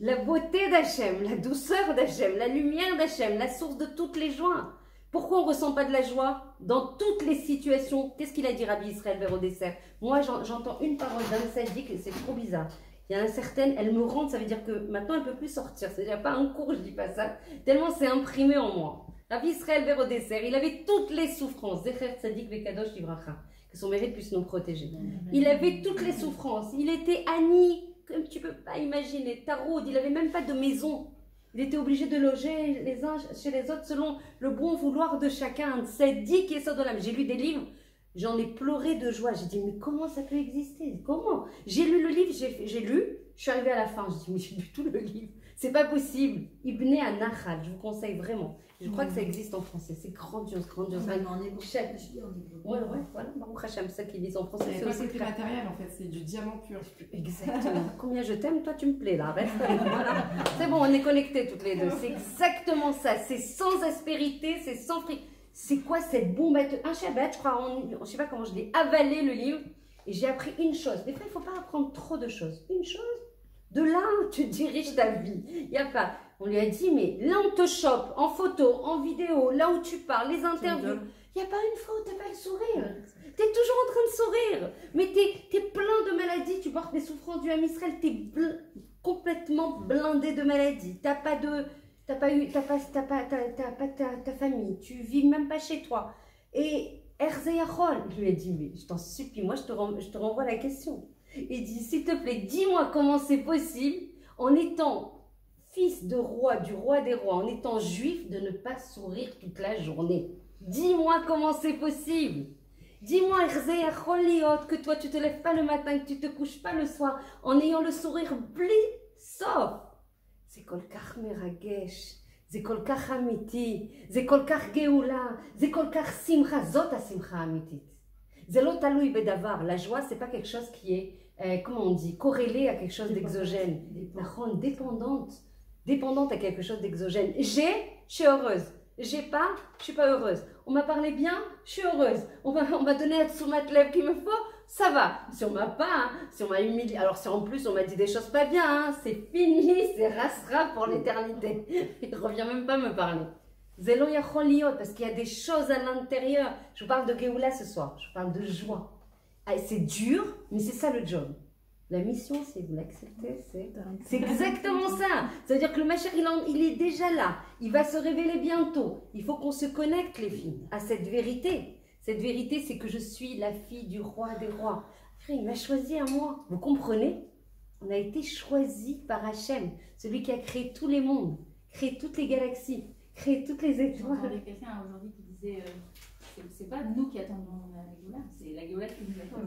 la beauté d'Hachem, la douceur d'Hachem, la lumière d'Hachem, la source de toutes les joies. Pourquoi on ne ressent pas de la joie dans toutes les situations? Qu'est-ce qu'il a dit Rabbi Israël vers au dessert? Moi, j'entends une parole d'un sadique, c'est trop bizarre. Il y en a certaines, elles me rendent, ça veut dire que maintenant, elle ne peut plus sortir. C'est déjà pas un cours, je ne dis pas ça, tellement c'est imprimé en moi. Rabbi Israël vers au dessert, il avait toutes les souffrances. Zecher Tzadik Vekadosh Livracha, que son mérite puisse nous protéger. Il avait toutes les souffrances. Il était Annie, comme tu ne peux pas imaginer, Taroud, il n'avait même pas de maison. Il était obligé de loger les uns chez les autres selon le bon vouloir de chacun. C'est dit qui est ça dans l'âme. J'ai lu des livres, j'en ai pleuré de joie. J'ai dit, mais comment ça peut exister? Comment? J'ai lu le livre, j'ai lu, je suis arrivée à la fin. J'ai dit, mais j'ai lu tout le livre. C'est pas possible. Ibn Anachal, je vous conseille vraiment. Je crois que ça existe en français. C'est grandiose. On est voilà. Baruch Hashem, ça qu'ils disent en français. C'est aussi très matériel en fait, c'est du diamant pur. Exactement. Combien je t'aime, toi tu me plais là. Reste. Voilà. C'est bon, on est connectés toutes les deux. C'est exactement ça. C'est sans aspérité, c'est sans fric. C'est quoi cette bombe? Un Shabbat, je crois, je sais pas comment je l'ai avalé le livre. Et j'ai appris une chose. Des fois, il ne faut pas apprendre trop de choses. Une chose, de là, tu diriges ta vie. Il n'y a pas. On lui a dit, mais là, on te chope en photo, en vidéo, là où tu parles, les interviews. Il n'y a pas une fois où tu n'as pas le sourire. Tu es toujours en train de sourire. Mais tu es plein de maladies. Tu portes les souffrances du Ham Israël. Tu es complètement blindé de maladies. Tu n'as pas de... T'as pas ta famille, tu vis même pas chez toi. Et Erzeyachol, je lui ai dit, mais je t'en supplie, moi je te renvoie la question. Il dit, s'il te plaît, dis-moi comment c'est possible, en étant fils de roi, du roi des rois, en étant juif, de ne pas sourire toute la journée. Dis-moi comment c'est possible. Dis-moi, Erzeyachol liot, que toi tu te lèves pas le matin, que tu te couches pas le soir, en ayant le sourire sauf. זה כל כך מרגש, זה כל כך אמיתי, זה כל כך גאולה, זה כל כך שמחה, זאת השמחה האמיתית. זה לא תלוי בדבר, la joie c'est pas quelque chose qui est, comment on dit, corrélé à quelque chose d'exogène. נכון, dépendante à quelque chose d'exogène. J'ai, je suis heureuse. J'ai pas, je suis pas heureuse. On m'a parlé bien, je suis heureuse. On m'a donné la tsumat lev qu'il me faut, ça va. Si on m'a pas, si on m'a humilié, alors si en plus on m'a dit des choses pas bien, hein, c'est fini, c'est rasera pour l'éternité. Il revient même pas me parler. Zelo yachol liot, parce qu'il y a des choses à l'intérieur. Je vous parle de Géoula ce soir, je parle de joie. C'est dur, mais c'est ça le job. La mission, si vous l'acceptez, c'est exactement ça. Ça veut dire que le Mashiach, il est déjà là. Il va se révéler bientôt. Il faut qu'on se connecte, les filles, à cette vérité. Cette vérité, c'est que je suis la fille du roi des rois. Il m'a choisi à moi. Vous comprenez? On a été choisi par Hachem, celui qui a créé tous les mondes, créé toutes les galaxies, créé toutes les étoiles. J'entendais quelqu'un aujourd'hui qui disait... c'est pas nous qui attendons la Géoula, c'est la Géoula qui nous attend.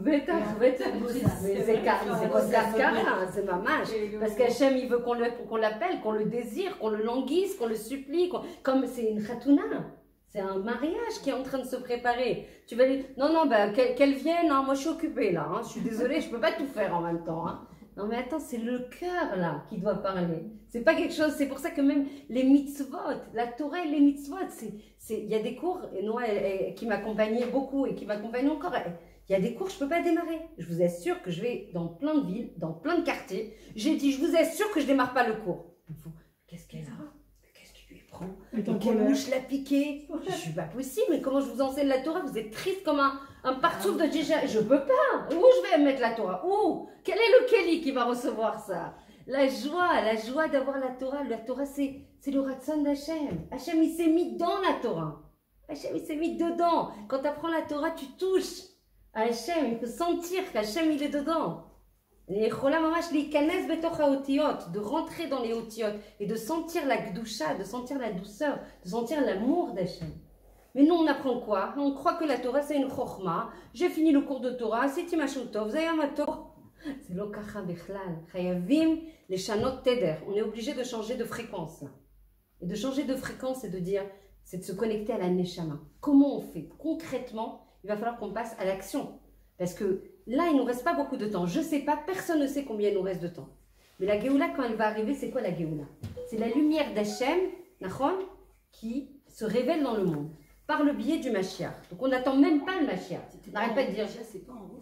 C'est mamash. Parce qu'Hachem, il veut qu'on l'appelle, qu'on le désire, qu'on le languisse, qu'on le supplie. Comme c'est une khatouna. C'est un mariage qui est en train de se préparer. Tu vas dire, non, bah, qu'elle vienne, hein, moi je suis occupée là. Hein, je suis désolée, je peux pas tout faire en même temps. Hein. Non mais attends, c'est le cœur là qui doit parler. C'est pas quelque chose, c'est pour ça que même les mitzvot, la Torah et les mitzvot, il y a des cours, et Noah qui m'accompagnait beaucoup et qui m'accompagne encore, il y a des cours, je peux pas démarrer. Je vous assure que je vais dans plein de villes, dans plein de quartiers, j'ai dit, je vous assure que je démarre pas le cours. Qu'est-ce qu'elle a? Qu'est-ce qui lui prend? Quelle mouche l'a piqué? Je suis pas possible, mais comment je vous enseigne la Torah? Vous êtes triste comme un partout de déjà. Je peux pas. Où je vais mettre la Torah? Où? Quel est le Kéli qui va recevoir ça? La joie d'avoir la Torah. La Torah, c'est le Ratzon d'Hachem. Hachem, il s'est mis dans la Torah. Hachem, il s'est mis dedans. Quand tu apprends la Torah, tu touches à Hachem. Il faut sentir qu'Hachem, il est dedans. De rentrer dans les otiyot et de sentir la gdusha, de sentir la douceur, de sentir l'amour d'Hachem. Mais nous, on apprend quoi? On croit que la Torah, c'est une chokhma. J'ai fini le cours de Torah, c'est Timashutov, Zayamato. C'est l'okacha bechlal. Chayavim les shanot teder. On est obligé de changer de fréquence. Là. Et de changer de fréquence, c'est de dire, c'est de se connecter à la neshama. Comment on fait? Concrètement, il va falloir qu'on passe à l'action. Parce que là, il ne nous reste pas beaucoup de temps. Je ne sais pas, personne ne sait combien il nous reste de temps. Mais la Géoula, quand elle va arriver, c'est quoi la Géoula? C'est la lumière d'Hachem, Nachon, qui se révèle dans le monde. Par le biais du Mashiach. Donc on n'attend même pas le Mashiach. On n'arrête pas de dire. C'est pas en route.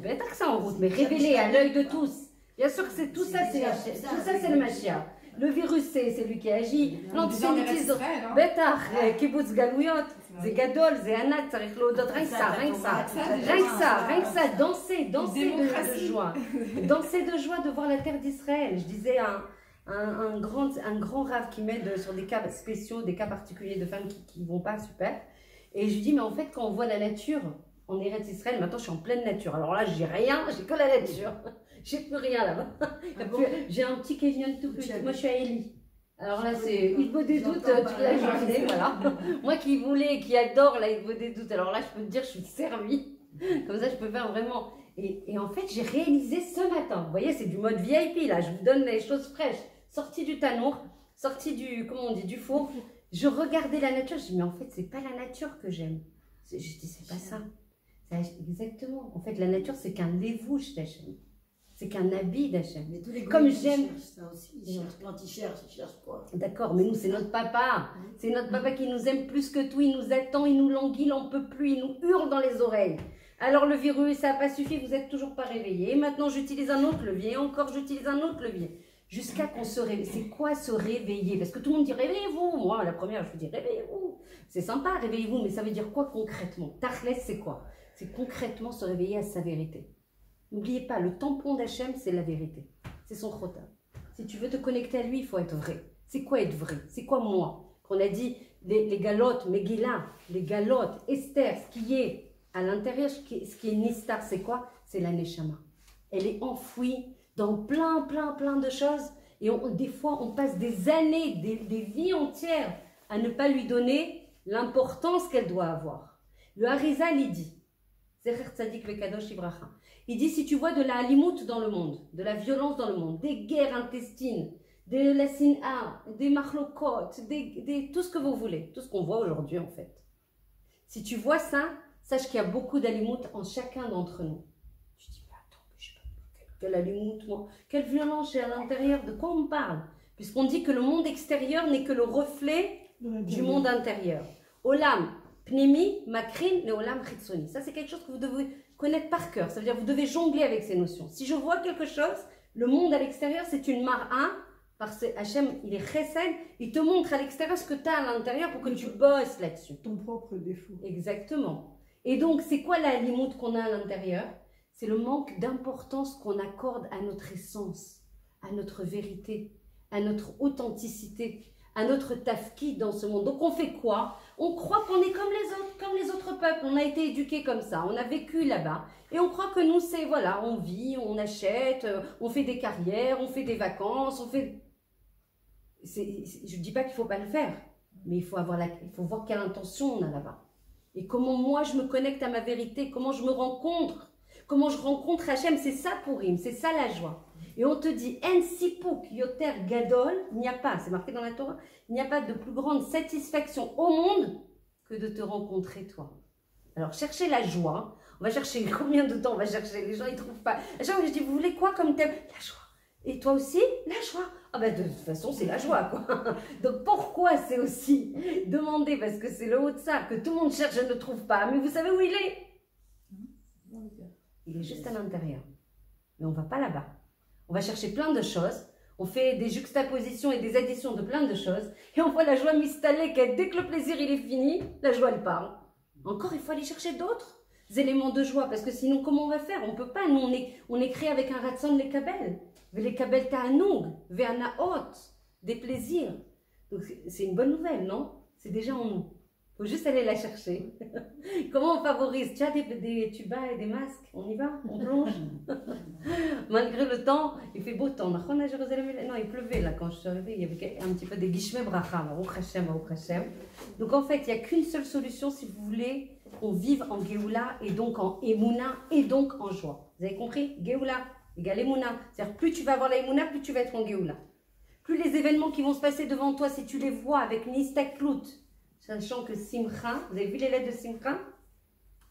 Peut-être que c'est en route, mais révélé à l'œil de tous. Bien sûr que c'est tout ça, c'est le Mashiach. Le virus, c'est lui qui agit. L'antisémitisme, Betach, Kibbutz Galouyot, c'est Gadol, c'est Anak, Tzarich Leodot, rien que ça, danser de joie. Danser de joie de voir la terre d'Israël. Je disais un grand rave qui m'aide sur des cas spéciaux, des cas particuliers de femmes qui ne vont pas super. Et je lui dis, mais en fait, quand on voit la nature, en Eretz Israël, maintenant je suis en pleine nature. Alors là, j'ai rien, j'ai que la nature. J'ai plus rien là-bas. J'ai un petit qui vient de tout petit. Moi, je suis à Eli. Alors là, c'est Hitbo des doutes toute la journée, voilà. Moi qui adore la Hitbo des doutes, alors là, je peux te dire, je suis servie. Comme ça, je peux faire vraiment. Et en fait, j'ai réalisé ce matin. Vous voyez, c'est du mode VIP là. Je vous donne les choses fraîches. Sortie du tanour, sortie du, comment on dit, du four. Je regardais la nature. Je dis, mais en fait, c'est pas la nature que j'aime. Je dis, c'est pas ça. Exactement. En fait, la nature, c'est qu'un lévouche d'Hachem. C'est qu'un habit d'Hachem. Comme j'aime. Ça aussi, quand ils cherchent quoi? D'accord, mais nous, c'est notre papa. C'est notre papa qui nous aime plus que tout. Il nous attend, il nous languit, il n'en peut plus. Il nous hurle dans les oreilles. Alors le virus, ça n'a pas suffi, vous n'êtes toujours pas réveillé. Maintenant, j'utilise un autre levier, encore j'utilise un autre levier. Jusqu'à qu'on se réveille. C'est quoi se réveiller? Parce que tout le monde dit réveillez-vous. Moi, la première, je vous dis réveillez-vous. C'est sympa, réveillez-vous, mais ça veut dire quoi concrètement? Tachles, c'est quoi? C'est concrètement se réveiller à sa vérité. N'oubliez pas, le tampon d'Hachem, c'est la vérité. C'est son khotam. Si tu veux te connecter à lui, il faut être vrai. C'est quoi être vrai? C'est quoi moi? Qu'on a dit les galotes, Megillah, les galotes, Esther, ce qui est à l'intérieur, ce qui est Nistar, c'est quoi? C'est la Neshama. Elle est enfouie dans plein de choses. Et des fois, on passe des années, des vies entières à ne pas lui donner l'importance qu'elle doit avoir. Le Harizal, il dit, Zecher Tzadik Vekadosh Ibracha, il dit, si tu vois de la halimout dans le monde, de la violence dans le monde, des guerres intestines, de la sin'a, des machlokot, tout ce que vous voulez, tout ce qu'on voit aujourd'hui en fait. Si tu vois ça, sache qu'il y a beaucoup d'halimout en chacun d'entre nous. Tu dis, mais attends, je sais pas, quelle halimout, moi, quelle violence j'ai à l'intérieur, de quoi on parle? Puisqu'on dit que le monde extérieur n'est que le reflet du monde intérieur. Olam, pnimi, makrin, et olam chitsoni. Ça, c'est quelque chose que vous devez connaître par cœur. Ça veut dire que vous devez jongler avec ces notions. Si je vois quelque chose, le monde à l'extérieur, c'est une mar'a, parce que Hachem, il est chesed, il te montre à l'extérieur ce que tu as à l'intérieur pour que tu bosses là-dessus. Ton propre défaut. Exactement. Et donc, c'est quoi la limoute qu'on a à l'intérieur? C'est le manque d'importance qu'on accorde à notre essence, à notre vérité, à notre authenticité, à notre tafki dans ce monde. Donc, on fait quoi? On croit qu'on est comme les autres peuples. On a été éduqués comme ça, on a vécu là-bas. Et on croit que nous, c'est, voilà, on vit, on achète, on fait des carrières, on fait des vacances, on fait... Je ne dis pas qu'il ne faut pas le faire, mais il faut voir quelle intention on a là-bas. Et comment moi je me connecte à ma vérité, comment je me rencontre, comment je rencontre Hachem, c'est ça Purim, c'est ça la joie. Et on te dit, En sipuk yoter gadol, il n'y a pas, c'est marqué dans la Torah, il n'y a pas de plus grande satisfaction au monde que de te rencontrer toi. Alors cherchez la joie, on va chercher combien de temps on va chercher, les gens ils ne trouvent pas. À chaque fois je dis, vous voulez quoi comme thème? La joie. Et toi aussi? La joie. Ah ben de toute façon c'est la joie quoi. Donc pourquoi c'est aussi demander, parce que c'est le haut de ça, que tout le monde cherche et ne trouve pas. Mais vous savez où il est? Il est juste à l'intérieur. Mais on ne va pas là-bas. On va chercher plein de choses. On fait des juxtapositions et des additions de plein de choses. Et on voit la joie m'installer, dès que le plaisir il est fini, la joie elle part. Encore il faut aller chercher d'autres éléments de joie. Parce que sinon comment on va faire? On ne peut pas. Nous on est créé avec un ratson les kabel. Les kabel ta'anoug, ve'anaot, des plaisirs. Donc c'est une bonne nouvelle, non? C'est déjà en nous. Il faut juste aller la chercher. Comment on favorise? Tu as des tubas et des masques? On y va? On plonge? Malgré le temps, il fait beau temps. Non, il pleuvait là quand je suis arrivée. Il y avait un petit peu des guishmé bracha. Baruch Hashem, Baruch Hashem. Donc en fait, il n'y a qu'une seule solution si vous voulez qu'on vive en Géoula et donc en Emouna et donc en joie. Vous avez compris? Géoula égale Emouna. C'est-à-dire plus tu vas avoir la Emouna, plus tu vas être en Géoula. Plus les événements qui vont se passer devant toi, si tu les vois avec Nistaklout, sachant que Simcha, vous avez vu les lettres de Simcha?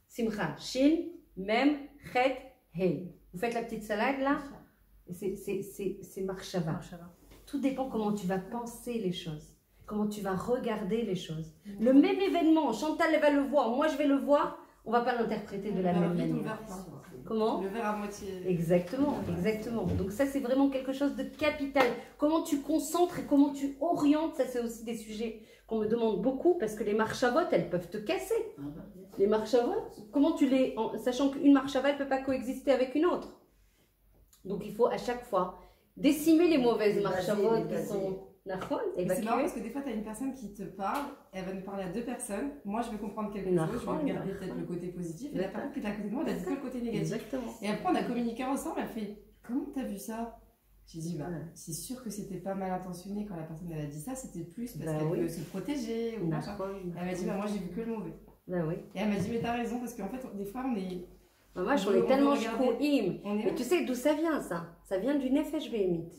Simcha, Shin, Mem, Chet, Hey. Vous faites la petite salade là? C'est Marshava. Tout dépend comment tu vas penser les choses, comment tu vas regarder les choses. Le même événement, Chantal elle va le voir, moi je vais le voir, on ne va pas l'interpréter de la même manière. Comment? Le verre à moitié. Exactement, exactement. Donc ça c'est vraiment quelque chose de capital. Comment tu concentres et comment tu orientes, ça c'est aussi des sujets qu'on me demande beaucoup parce que les marchavot, elles peuvent te casser. Les marchavot, comment tu les... Sachant qu'une marchava, elle ne peut pas coexister avec une autre. Donc il faut à chaque fois décimer les mauvaises marchavot qui sont... C'est marrant parce que des fois tu as une personne qui te parle, elle va nous parler à deux personnes. Moi je vais comprendre quelque chose, je vais regarder peut-être le côté positif. Et la personne qui est à côté de moi, elle a dit que le côté négatif. Exactement. Et après on a communiqué ensemble, elle fait comment t'as vu ça? J'ai dit bah c'est sûr que c'était pas mal intentionné quand la personne elle a dit ça, c'était plus parce qu'elle veut se protéger ou machin. Elle m'a dit bah moi j'ai vu que le mauvais. Et elle m'a dit mais t'as raison parce qu'en fait des fois on est... Moi on est tellement shkouim. Mais tu sais d'où ça vient ça? Ça vient du nefesh behemit.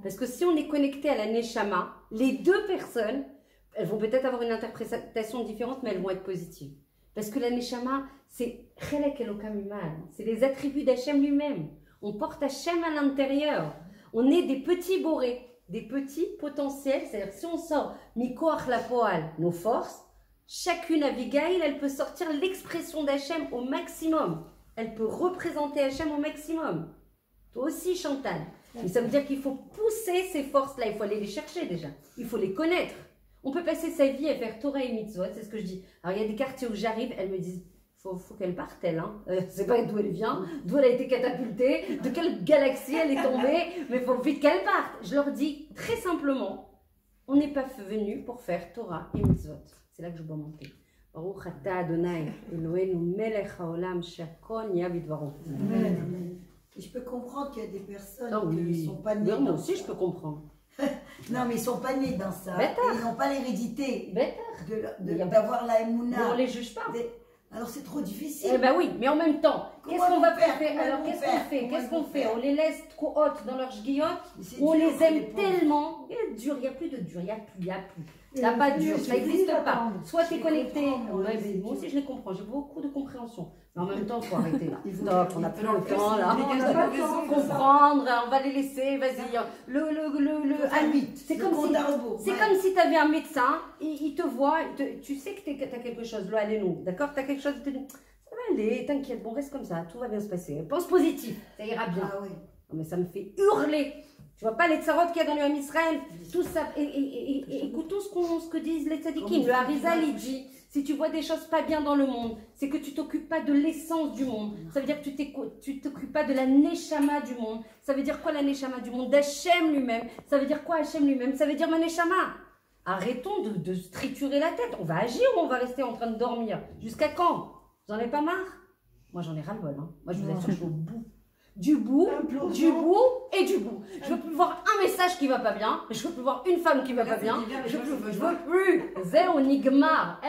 Parce que si on est connecté à la Neshama, les deux personnes, elles vont peut-être avoir une interprétation différente, mais elles vont être positives. Parce que la Neshama, c'est Chelek Elokam Iman, c'est les attributs d'Hachem lui-même. On porte Hachem à l'intérieur. On est des petits borés, des petits potentiels. C'est-à-dire si on sort Mikoach la Poal, nos forces, chacune Abigail, elle peut sortir l'expression d'Hachem au maximum. elle peut représenter Hachem au maximum. Toi aussi, Chantal. Mais ça veut dire qu'il faut pousser ces forces-là, il faut aller les chercher déjà, il faut les connaître. On peut passer sa vie à faire Torah et Mitzvot, c'est ce que je dis. Alors il y a des quartiers où j'arrive, elles me disent, faut qu'elle parte elle, hein. C'est pas d'où elle vient, d'où elle a été catapultée, de quelle galaxie elle est tombée, mais il faut vite qu'elle parte. Je leur dis très simplement, on n'est pas venu pour faire Torah et Mitzvot. C'est là que je dois monter. Baruch atah Adonai, Eloheinu melech haolam shakon yavidvaro. Et je peux comprendre qu'il y a des personnes Oh, qui ne oui. sont pas nées Moi dans aussi, ça. je peux comprendre. Non, mais ils ne sont pas nés dans ça. Bêtard. Et ils n'ont pas l'hérédité Bêtard. d'avoir la Mais Emouna. on les juge pas. Alors c'est trop difficile. Eh ben oui, mais en même temps, Comment qu'est-ce qu'on va faire? faire? Comment Alors ils vont qu'est-ce faire? qu'on fait? Comment Qu'est-ce ils qu'on vont fait? faire? On les laisse trop hautes dans leur guillotte, C'est on dur les pour aime pauvres. tellement. Il n'y a plus de dur, il n'y a plus. T'as pas de dur, ça n'existe pas. Soit tu es connecté, moi aussi je les comprends, j'ai beaucoup de compréhension. Mais en même temps, il faut arrêter. Stop, on n'a plus le temps là. Les gars, pas de raison, Comprendre, on va les laisser, vas-y. C'est comme si tu avais un médecin, il te voit, tu sais que tu as quelque chose, là, allez-nous, d'accord? Tu as quelque chose, il te dit, ça va aller, t'inquiète, bon, reste comme ça, tout va bien se passer. Pense positif, ça ira bien. Ah oui. Non, mais ça me fait hurler. Tu vois pas les tsarotes qu'il y a dans le Ham Israël, tout ça. Et écoutons ce que disent les tzadikim. Le Harizal, il dit, si tu vois des choses pas bien dans le monde, c'est que tu t'occupes pas de l'essence du monde. Ça veut dire que tu t'occupes pas de la neshama du monde. Ça veut dire quoi la neshama du monde? D'Hachem lui-même. Ça veut dire quoi Hachem lui-même? Ça veut dire ma neshama. Arrêtons de se triturer la tête. On va agir ou on va rester en train de dormir? Jusqu'à quand? Vous en avez pas marre? Moi j'en ai ras-le-bol. Hein. Moi je vous assure, je suis au bout. Du bout et du bout. Je veux plus voir un message qui va pas bien. Je veux plus voir une femme qui va pas bien. Je veux plus. Zéo nigmar.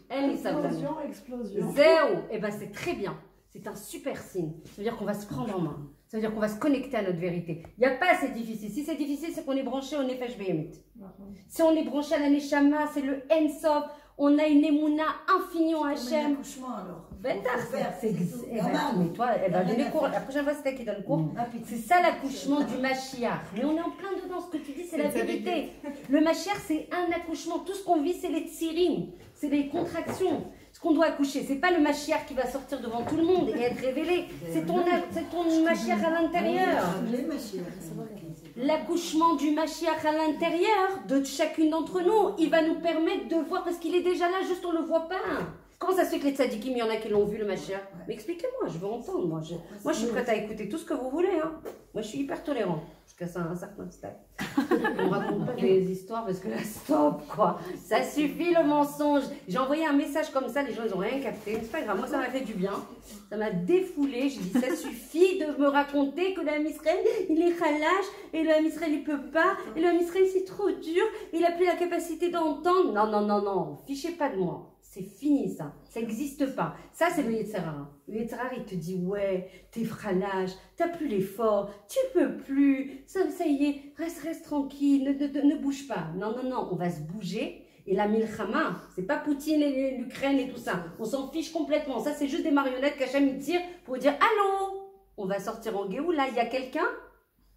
Enli savlan. Explosion. Zéo. Et ben c'est très bien. C'est un super signe. Ça veut dire qu'on va se prendre en main. Ça veut dire qu'on va se connecter à notre vérité. Il n'y a pas c'est difficile. Si c'est difficile, c'est qu'on est branché au Nefesh Behemit. Si on est branché à la Neshama, c'est le Ensof. On a une émouna infinie en Hachem. Accouchement alors. Mais toi, elle va donner cours. La prochaine fois, c'est elle qui donne cours. C'est ça l'accouchement du Mashiach. Mais on est en plein dedans. Ce que tu dis, c'est la vérité. Le Mashiach, c'est un accouchement. Tout ce qu'on vit, c'est les tsirim. C'est les contractions. Ce qu'on doit accoucher, c'est pas le Mashiach qui va sortir devant tout le monde et être révélé. C'est ton Mashiach à l'intérieur. L'accouchement du Mashiach à l'intérieur de chacune d'entre nous, il va nous permettre de voir, parce qu'il est déjà là, juste on ne le voit pas. Comment ça se fait que les tzadikim, il y en a qui l'ont vu le Mashiach? Mais expliquez-moi, je veux entendre. Moi, je suis prête à écouter tout ce que vous voulez. Hein. Moi, je suis hyper tolérant, jusqu'à un certain stade. On ne raconte pas des histoires parce que là, stop, quoi. Ça suffit le mensonge. J'ai envoyé un message comme ça, les gens, ils n'ont rien capté. C'est pas grave, moi, ça m'a fait du bien. Ça m'a défoulé. J'ai dit, ça suffit de me raconter que le Ham Israël, il est khalash, et le Ham Israël, il peut pas, et le Ham Israël, c'est trop dur, il n'a plus la capacité d'entendre. Non, fichez pas de moi. C'est fini ça, ça n'existe pas. Ça c'est le Yetzirah. Le Yetzirah il te dit ouais, t'es fralage, t'as plus l'effort, tu peux plus, ça y est, reste tranquille, ne bouge pas. Non, on va se bouger. Et la Milchama, c'est pas Poutine et l'Ukraine et tout ça. On s'en fiche complètement. Ça c'est juste des marionnettes qu'Hachem tire pour dire allô, on va sortir en Géoula, il y a quelqu'un.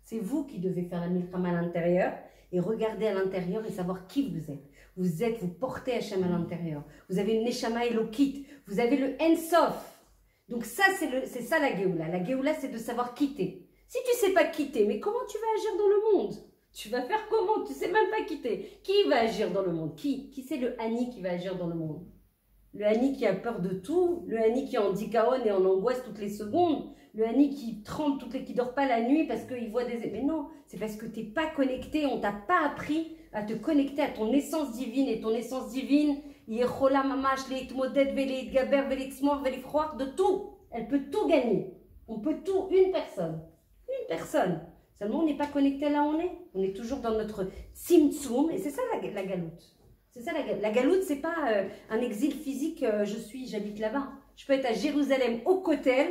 C'est vous qui devez faire la Milchama à l'intérieur et regarder à l'intérieur et savoir qui vous êtes. Vous portez Hachem à l'intérieur. Vous avez une Neshama Elokit. Vous avez le Ensof. Donc ça, c'est ça la Géoula. La Géoula, c'est de savoir quitter. Si tu ne sais pas quitter, mais comment tu vas agir dans le monde? Tu vas faire comment? Tu ne sais même pas quitter. Qui va agir dans le monde? Qui c'est le Hani qui va agir dans le monde? Le Hani qui a peur de tout. Le Hani qui est en dikaon et en angoisse toutes les secondes. Le Hani qui tremble, qui ne dort pas la nuit parce qu'il voit des... Mais non, c'est parce que tu n'es pas connecté. On ne t'a pas appris à te connecter à ton essence divine. Et ton essence divine, Yechola Mamash, Leitmodet, Gaber, Velitsmor, Velifroir, de tout. Elle peut tout gagner. On peut tout. Une personne. Seulement, on n'est pas connecté là où on est. On est toujours dans notre Tzimtzum. Et c'est ça la galoute. C'est ça la galoute, c'est pas un exil physique, j'habite là-bas. Je peux être à Jérusalem, au Kotel.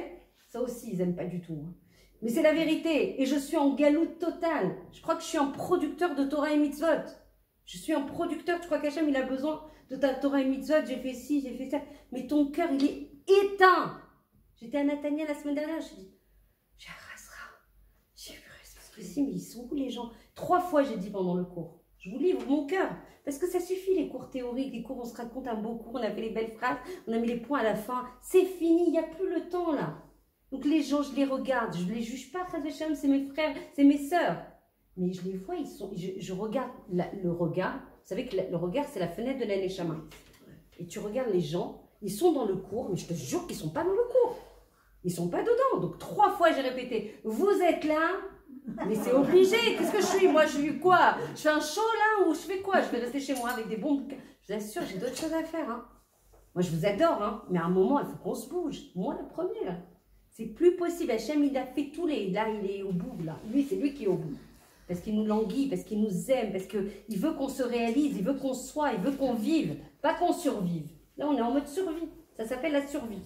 Ça aussi, ils n'aiment pas du tout. Hein. Mais c'est la vérité. Et je suis en galoute totale. Je crois que je suis un producteur de Torah et Mitzvot. Je suis un producteur. Je crois qu'Hachem, il a besoin de ta Torah et Mitzvot. J'ai fait ci, j'ai fait ça. Mais ton cœur, il est éteint. J'étais à Natania la semaine dernière. Je dis, j'ai Rasra. J'ai vu, c'est pas possible. Ils sont où les gens? 3 fois, j'ai dit pendant le cours. Je vous livre mon cœur. Parce que ça suffit, les cours théoriques, les cours, on se raconte un beau cours, on a fait les belles phrases, on a mis les points à la fin. C'est fini, il n'y a plus le temps là. Donc les gens, je les regarde, je ne les juge pas, c'est mes frères, c'est mes sœurs. Mais je les vois, je regarde le regard. Vous savez que le regard, c'est la fenêtre de la Neshama. Et tu regardes les gens, ils sont dans le cours, mais je te jure qu'ils ne sont pas dans le cours. Ils ne sont pas dedans. Donc 3 fois, j'ai répété, vous êtes là, mais c'est obligé. Qu'est-ce que je suis? Moi, je suis quoi? Je fais un show là ou je fais quoi? Je vais rester chez moi avec des bons bouquins. Je vous assure, j'ai d'autres choses à faire. Hein. Moi, je vous adore, hein, mais à un moment, il faut qu'on se bouge. Moi, la première. C'est plus possible. Hachem, il a fait tous les... Là, il est au bout. Là. Lui, c'est lui qui est au bout. Parce qu'il nous languit, parce qu'il nous aime, parce qu'il veut qu'on se réalise, il veut qu'on soit, il veut qu'on vive, pas qu'on survive. Là, on est en mode survie. Ça s'appelle la survie.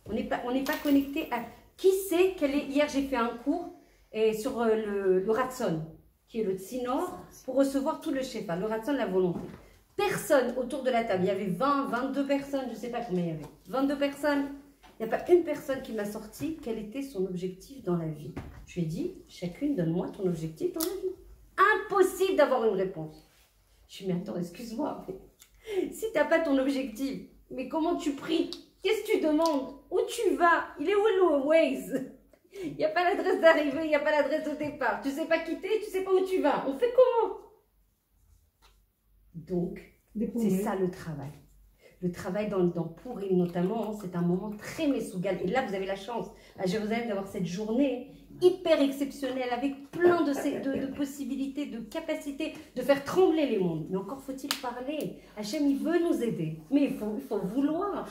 On n'est pas connecté à... Qui sait quel est... Hier, j'ai fait un cours sur le Ratson, qui est le Tsinor, pour recevoir tout le Shefa, le Ratson, la volonté. Personne autour de la table. Il y avait 20, 22 personnes, je ne sais pas combien il y avait. 22 personnes. Il n'y a pas une personne qui m'a sorti quel était son objectif dans la vie. Je lui ai dit, chacune, donne-moi ton objectif dans la vie. Impossible d'avoir une réponse. Je lui ai dit, mais attends, excuse-moi, mais si tu n'as pas ton objectif, mais comment tu pries? Qu'est-ce que tu demandes? Où tu vas? Il est où le Waze? Il n'y a pas l'adresse d'arrivée, il n'y a pas l'adresse de départ. Tu ne sais pas quitter, tu ne sais pas où tu vas. On fait comment? Donc, c'est ça le travail. Le travail dans Pourim notamment, c'est un moment très messougal. Et là, vous avez la chance à Jérusalem d'avoir cette journée hyper exceptionnelle avec plein de possibilités, de capacités de faire trembler les mondes. Mais encore faut-il parler. Hachem, il veut nous aider. Mais il faut vouloir.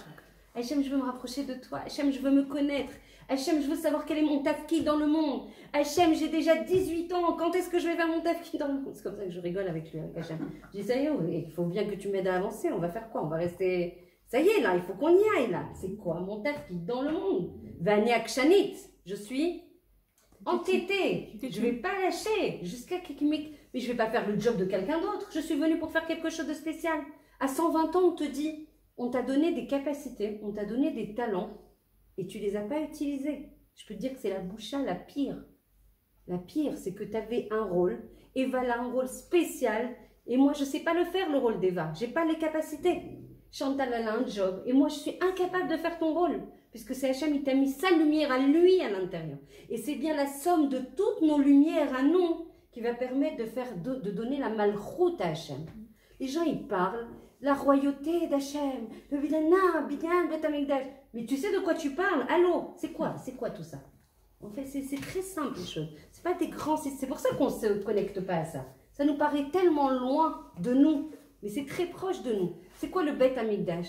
Hachem, je veux me rapprocher de toi. Hachem, je veux me connaître. Hachem, je veux savoir quel est mon tafki dans le monde. Hachem, j'ai déjà 18 ans. Quand est-ce que je vais faire mon tafki dans le monde? C'est comme ça que je rigole avec lui, avec Hachem. Je dis, ça y est, il faut bien que tu m'aides à avancer. On va faire quoi? On va rester... Ça y est, là, il faut qu'on y aille, là. C'est quoi mon tafki dans le monde? Vania Kshanit. Je suis entêtée. Je ne vais pas lâcher jusqu'à mais je ne vais pas faire le job de quelqu'un d'autre. Je suis venue pour faire quelque chose de spécial. À 120 ans, on te dit, on t'a donné des capacités, on t'a donné des talents. Et tu ne les as pas utilisés. Je peux te dire que c'est la boucha la pire. La pire, c'est que tu avais un rôle. Eva a un rôle spécial. Et moi, je ne sais pas le faire, le rôle d'Eva. Je n'ai pas les capacités. Chantal, elle a un job. Et moi, je suis incapable de faire ton rôle. Puisque c'est Hachem, il t'a mis sa lumière à lui à l'intérieur. Et c'est bien la somme de toutes nos lumières à nous qui va permettre de donner la malchoute à Hachem. Les gens, ils parlent. La royauté d'Hachem. Le Bilana, Bidan, Betamikdash. Mais tu sais de quoi tu parles? Allô? C'est quoi tout ça? En fait, c'est très simple les choses. C'est pas des grands... C'est pour ça qu'on ne se connecte pas à ça. Ça nous paraît tellement loin de nous. Mais c'est très proche de nous. C'est quoi le Beth Amikdash?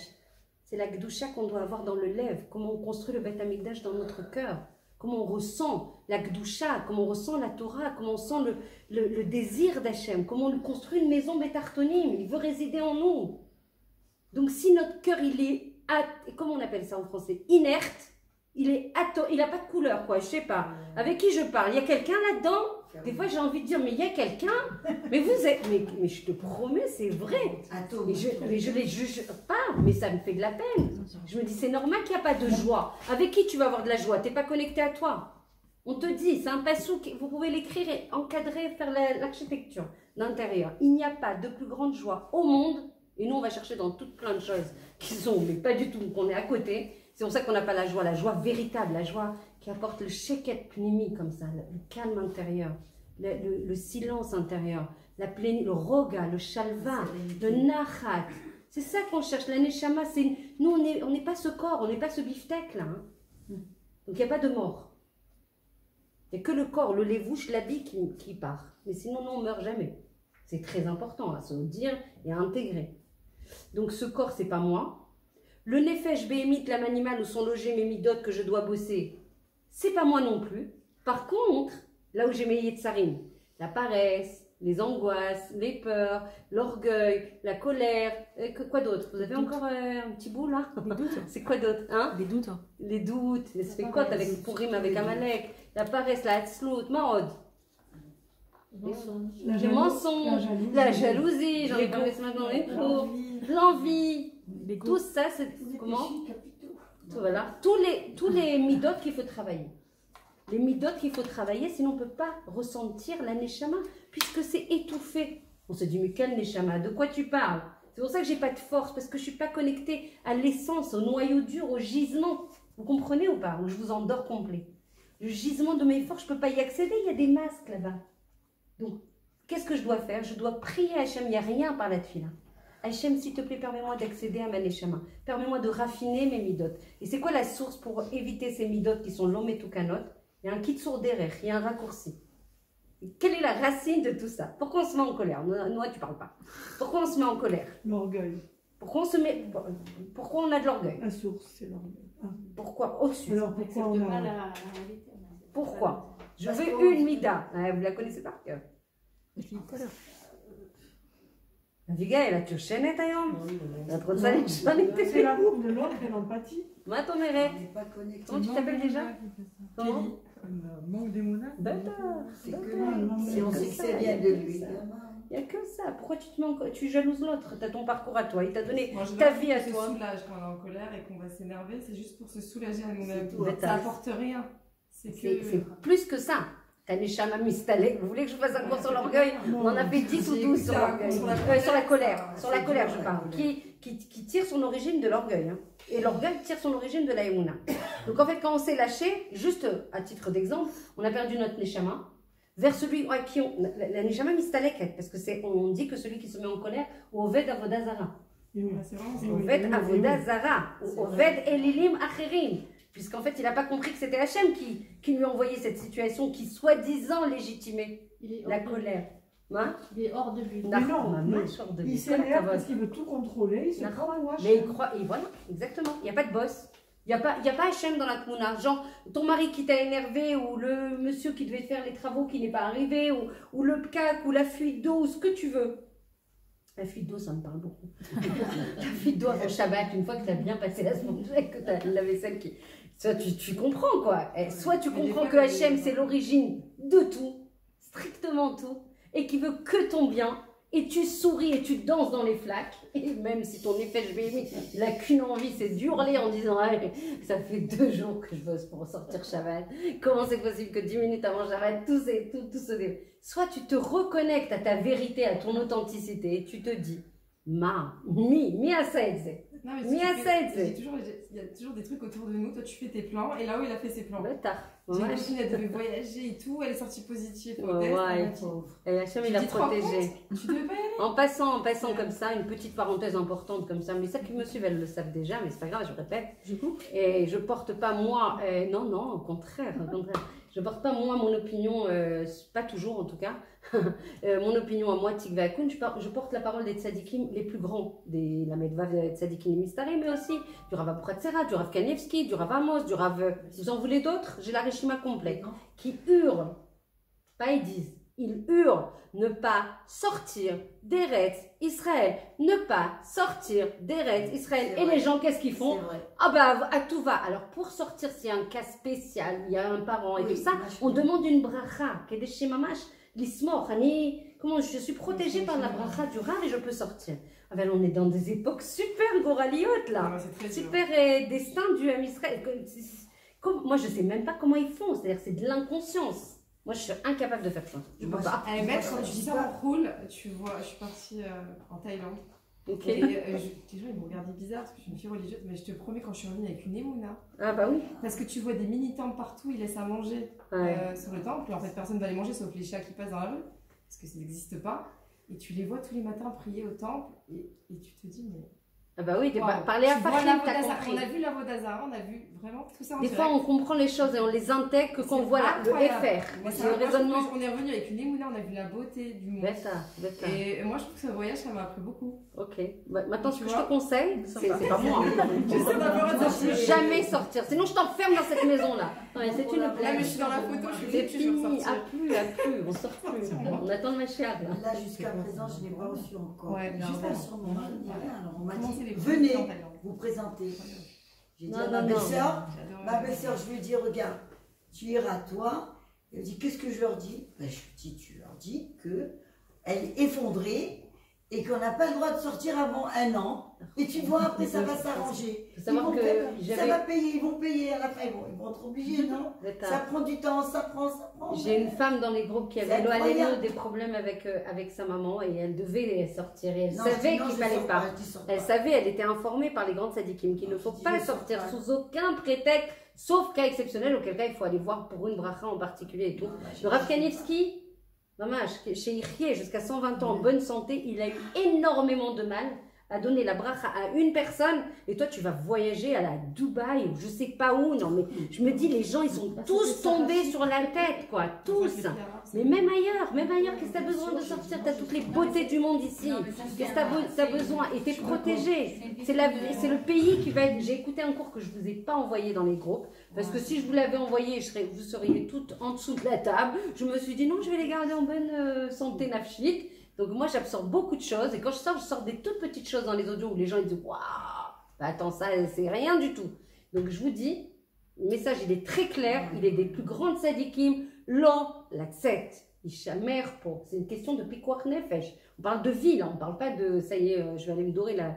C'est la Gdusha qu'on doit avoir dans le lèvre. Comment on construit le Beth Amikdash dans notre cœur. Comment on ressent la Gdusha. Comment on ressent la Torah. Comment on sent le désir d'Hachem. Comment on construit une maison Beth Artonim. Il veut résider en nous. Donc si notre cœur, il est... Comment on appelle ça en français? Inerte. Il n'a pas de couleur, quoi. Je sais pas. Avec qui je parle? Il y a quelqu'un là-dedans? Des fois, j'ai envie de dire, mais il y a quelqu'un? Mais vous êtes... Mais je te promets, c'est vrai. Mais je les juge pas, mais ça me fait de la peine. Je me dis, c'est normal qu'il n'y a pas de joie. Avec qui tu vas avoir de la joie? Tu n'es pas connecté à toi. On te dit, c'est un passou, vous pouvez l'écrire et encadrer, faire l'architecture d'intérieur. Il n'y a pas de plus grande joie au monde. Et nous, on va chercher dans toutes plein de choses qui sont, mais pas du tout, qu'on est à côté. C'est pour ça qu'on n'a pas la joie véritable, la joie qui apporte le sheket pnimi comme ça, le calme intérieur, le silence intérieur, le roga, le shalva, le nachat. C'est ça qu'on cherche, la neshama. Nous, on n'est pas ce corps, on n'est pas ce beefsteak là. Hein. Donc il n'y a pas de mort. Il n'y a que le corps, le lévouche, l'habit qui part. Mais sinon, non, on ne meurt jamais. C'est très important à se dire et à intégrer. Donc ce corps, c'est pas moi. Le nefesh béhémite, l'âme animale où sont logés mes midotes que je dois bosser, c'est pas moi non plus. Par contre, là où j'ai mes yetzarim, la paresse, les angoisses, les peurs, l'orgueil, la colère, quoi d'autre? Vous avez encore un petit bout là? Les doutes. C'est quoi d'autre? Hein? Les doutes. Les doutes. Ça se fait quoi avec Pourim, avec Amalek? La paresse, la hatzlout, Maod. Les mensonges, la jalousie, j'en ai parlé ce matin dans les cours, l'envie, tout ça, c'est comment? Voilà, tous les midotes qu'il faut travailler. Les midotes qu'il faut travailler, sinon on ne peut pas ressentir la neshama, puisque c'est étouffé. On se dit, mais quelle neshama? De quoi tu parles? C'est pour ça que j'ai pas de force, parce que je suis pas connectée à l'essence, au noyau dur, au gisement. Vous comprenez ou pas? Ou je vous endors complet. Le gisement de mes forces, je ne peux pas y accéder, il y a des masques là-bas. Donc, qu'est-ce que je dois faire? Je dois prier à Hachem, il n'y a rien par la tefila. Hachem, s'il te plaît, permets-moi d'accéder à ma neshama. Permets-moi de raffiner mes midot. Et c'est quoi la source pour éviter ces midot qui sont l'homme et tout canot? Il y a un kitsur derrière, il y a un raccourci. Et quelle est la racine de tout ça? Pourquoi on se met en colère? Noah, tu parles pas. Pourquoi on se met en colère? L'orgueil. Pourquoi on a de l'orgueil? La source, c'est l'orgueil. Ah. Pourquoi? Au-dessus. Alors pourquoi on a... Pourquoi? Je veux une mida. Ah, vous la connaissez par cœur. Abigail, את יושנת היום? את רוצה לישון איתי? C'est l'amour de l'autre et l'empathie. מה את אומרת? Comment tu t'appelles déjà? Comment? Manque d'émouna. C'est que lui, si on sait que c'est bien de lui. Il n'y a que ça. Pourquoi tu te mets en... Tu jalouses l'autre? Tu as ton parcours à toi. Il t'a donné moi, ta vie à toi. toi. On se soulage quand on est en colère et qu'on va s'énerver. C'est juste pour se soulager à nous-mêmes. Ça n'apporte rien. C'est plus que ça. Ta neshama mistalek. Vous voulez que je fasse un cours sur l'orgueil? On en a fait 10 ou 12 sur l'orgueil. Sur la colère. Sur la colère, je parle. Qui tire son origine de l'orgueil. Hein. Et l'orgueil tire son origine de la émouna. Donc en fait, quand on s'est lâché, juste à titre d'exemple, on a perdu notre neshama vers celui à qui on... La neshama mistalek, parce que on dit que celui qui se met en colère, ou oved avodazara. Oved avodazara. Ou oved elilim acherim. Puisqu'en fait, il n'a pas compris que c'était Hachem qui lui a envoyé cette situation qui, soi-disant, légitimait la colère. Hein? Il est hors de lui. Il s'énerve parce qu'il veut tout contrôler, il se croit en Hachem. Mais il croit, et voilà, exactement. Il n'y a pas de boss. Il n'y a pas Hachem dans la Tmouna. Genre, ton mari qui t'a énervé, ou le monsieur qui devait faire les travaux qui n'est pas arrivé, ou le pcac, ou la fuite d'eau, ou ce que tu veux. La fuite d'eau, ça me parle beaucoup. La fuite d'eau avant Shabbat, une fois que tu as bien passé la semaine, que tu as la vaisselle qui... Soit tu comprends quoi. Soit tu comprends que Hachem c'est l'origine de tout, strictement tout, et qui veut que ton bien, et tu souris et tu danses dans les flaques, et même si ton effet je vais il a qu'une envie, c'est d'hurler en disant ah, ça fait 2 jours que je bosse pour sortir Shabbat, comment c'est possible que 10 minutes avant Shabbat tout se dé... Soit tu te reconnectes à ta vérité, à ton authenticité, et tu te dis mi asaidze. Non, mais il y a toujours des trucs autour de nous. Toi, tu fais tes plans et là-haut, il a fait ses plans. J'ai une copine, elle devait voyager et tout. Elle est sortie positive au test. Et Hachem, il l'a protégée. Tu devais pas y aller. En passant comme ça, une petite parenthèse importante comme ça. Mais celles qui me suivent, elles le savent déjà, mais c'est pas grave, je répète. Et je porte pas moi. Non, au contraire. Je porte pas moi mon opinion, pas toujours en tout cas, mon opinion à moi, Tikva Akun, je porte la parole des tzadikim les plus grands, des la Medva tzadikim Mistari, mais aussi du Rav Abuchatzera, du Rav Kanevski, du Rav Amos, du Rav... Vous en voulez d'autres? J'ai la Rishima complète, qui hurlent, pas ils disent, ils hurlent, ne pas sortir d'Eretz Israël, ne pas sortir d'Eretz Israël. Et les gens, qu'est-ce qu'ils font? Ah bah, à tout va. Alors, pour sortir, s'il y a un cas spécial, il y a un parent et tout ça, on demande une bracha, Kedesh Mamash, l'ismor, comment je suis protégée par la bracha du Rav et je peux sortir. Ah ben, on est dans des époques super goraliotes, là. Super destin du Ham Israël. Moi, je sais même pas comment ils font. C'est-à-dire, c'est de l'inconscience. Moi, je suis incapable de faire ça. Je peux pas. À mettre, quand tu sors en roule, tu vois, je suis partie en Thaïlande. Ok. Et les gens, ils me regardaient bizarre parce que je suis une fille religieuse, mais je te promets, quand je suis revenue avec une émouna. Ah bah oui. Parce que tu vois des mini-temples partout, ils laissent à manger sur le temple. Et en fait, personne ne va les manger sauf les chats qui passent dans la rue. Parce que ça n'existe pas. Et tu les vois tous les matins prier au temple. Et tu te dis, mais. Ah bah oui, parler à Fahim, t'as compris. On a vu la Vodazara, on a vu vraiment tout ça en direct. Des fois, on comprend les choses et on les intègre que quand on voit le FR. Le raisonnement. On est revenu avec une émouna, on a vu la beauté du monde. Bêta. Et moi, je trouve que ce voyage, ça m'a appris beaucoup. Ok. Maintenant, ce que je te conseille, c'est pas moi. J'essaie d'avoir ne jamais sortir. Sinon, je t'enferme dans cette maison-là. C'est une blague. Là, mais je suis dans la photo, je suis c'est fini. À plus. On sort plus. On attend le Mashiach. Là, jusqu'à présent, je n'ai pas reçu encore. Juste sur mon mari, alors on m'a dit, venez vous présenter. J'ai dit à ma belle-sœur, je lui ai dit, regarde, tu iras toi. Elle dit, qu'est-ce que je leur dis? Ben, je lui dis, tu leur dis qu'elle est effondrée et qu'on n'a pas le droit de sortir avant 1 an. Et tu vois, après, ça va s'arranger. Ça va payer, ils vont payer à la fin. Ils vont être obligés, non? Ça prend du temps, ça prend. J'ai une femme dans les groupes qui avait des problèmes avec sa maman et elle devait sortir. Et elle savait qu'il ne fallait pas. Elle savait, elle était informée par les grandes sadikim qu'il ne faut pas sortir sous aucun prétexte, sauf cas exceptionnel, auquel cas il faut aller voir pour une bracha en particulier et tout. Le Rav Kanievski, chez Ichie, jusqu'à 120 ans en bonne santé, il a eu énormément de mal à donner la bracha à une personne, et toi tu vas voyager à la Dubaï ou je sais pas où. Non mais je me dis, les gens ils sont tous tombés sur la tête, quoi, tous. Mais même ailleurs, qu'est-ce que tu as besoin de sortir? Tu as toutes les beautés du monde ici. Qu'est-ce que tu as besoin? Et tu es protégé. C'est le pays qui va être... J'ai écouté un cours que je ne vous ai pas envoyé dans les groupes, parce que si je vous l'avais envoyé, vous seriez toutes en dessous de la table. Je me suis dit non, je vais les garder en bonne santé nafchique. Donc moi j'absorbe beaucoup de choses, et quand je sors des toutes petites choses dans les audios où les gens ils disent waouh, bah attends, ça c'est rien du tout. Donc je vous dis, le message il est très clair, il est des plus grandes sadikim, la tzet, ishamer po. C'est une question de pikuach nefesh. On parle de vie là, on parle pas de ça y est, je vais aller me dorer là.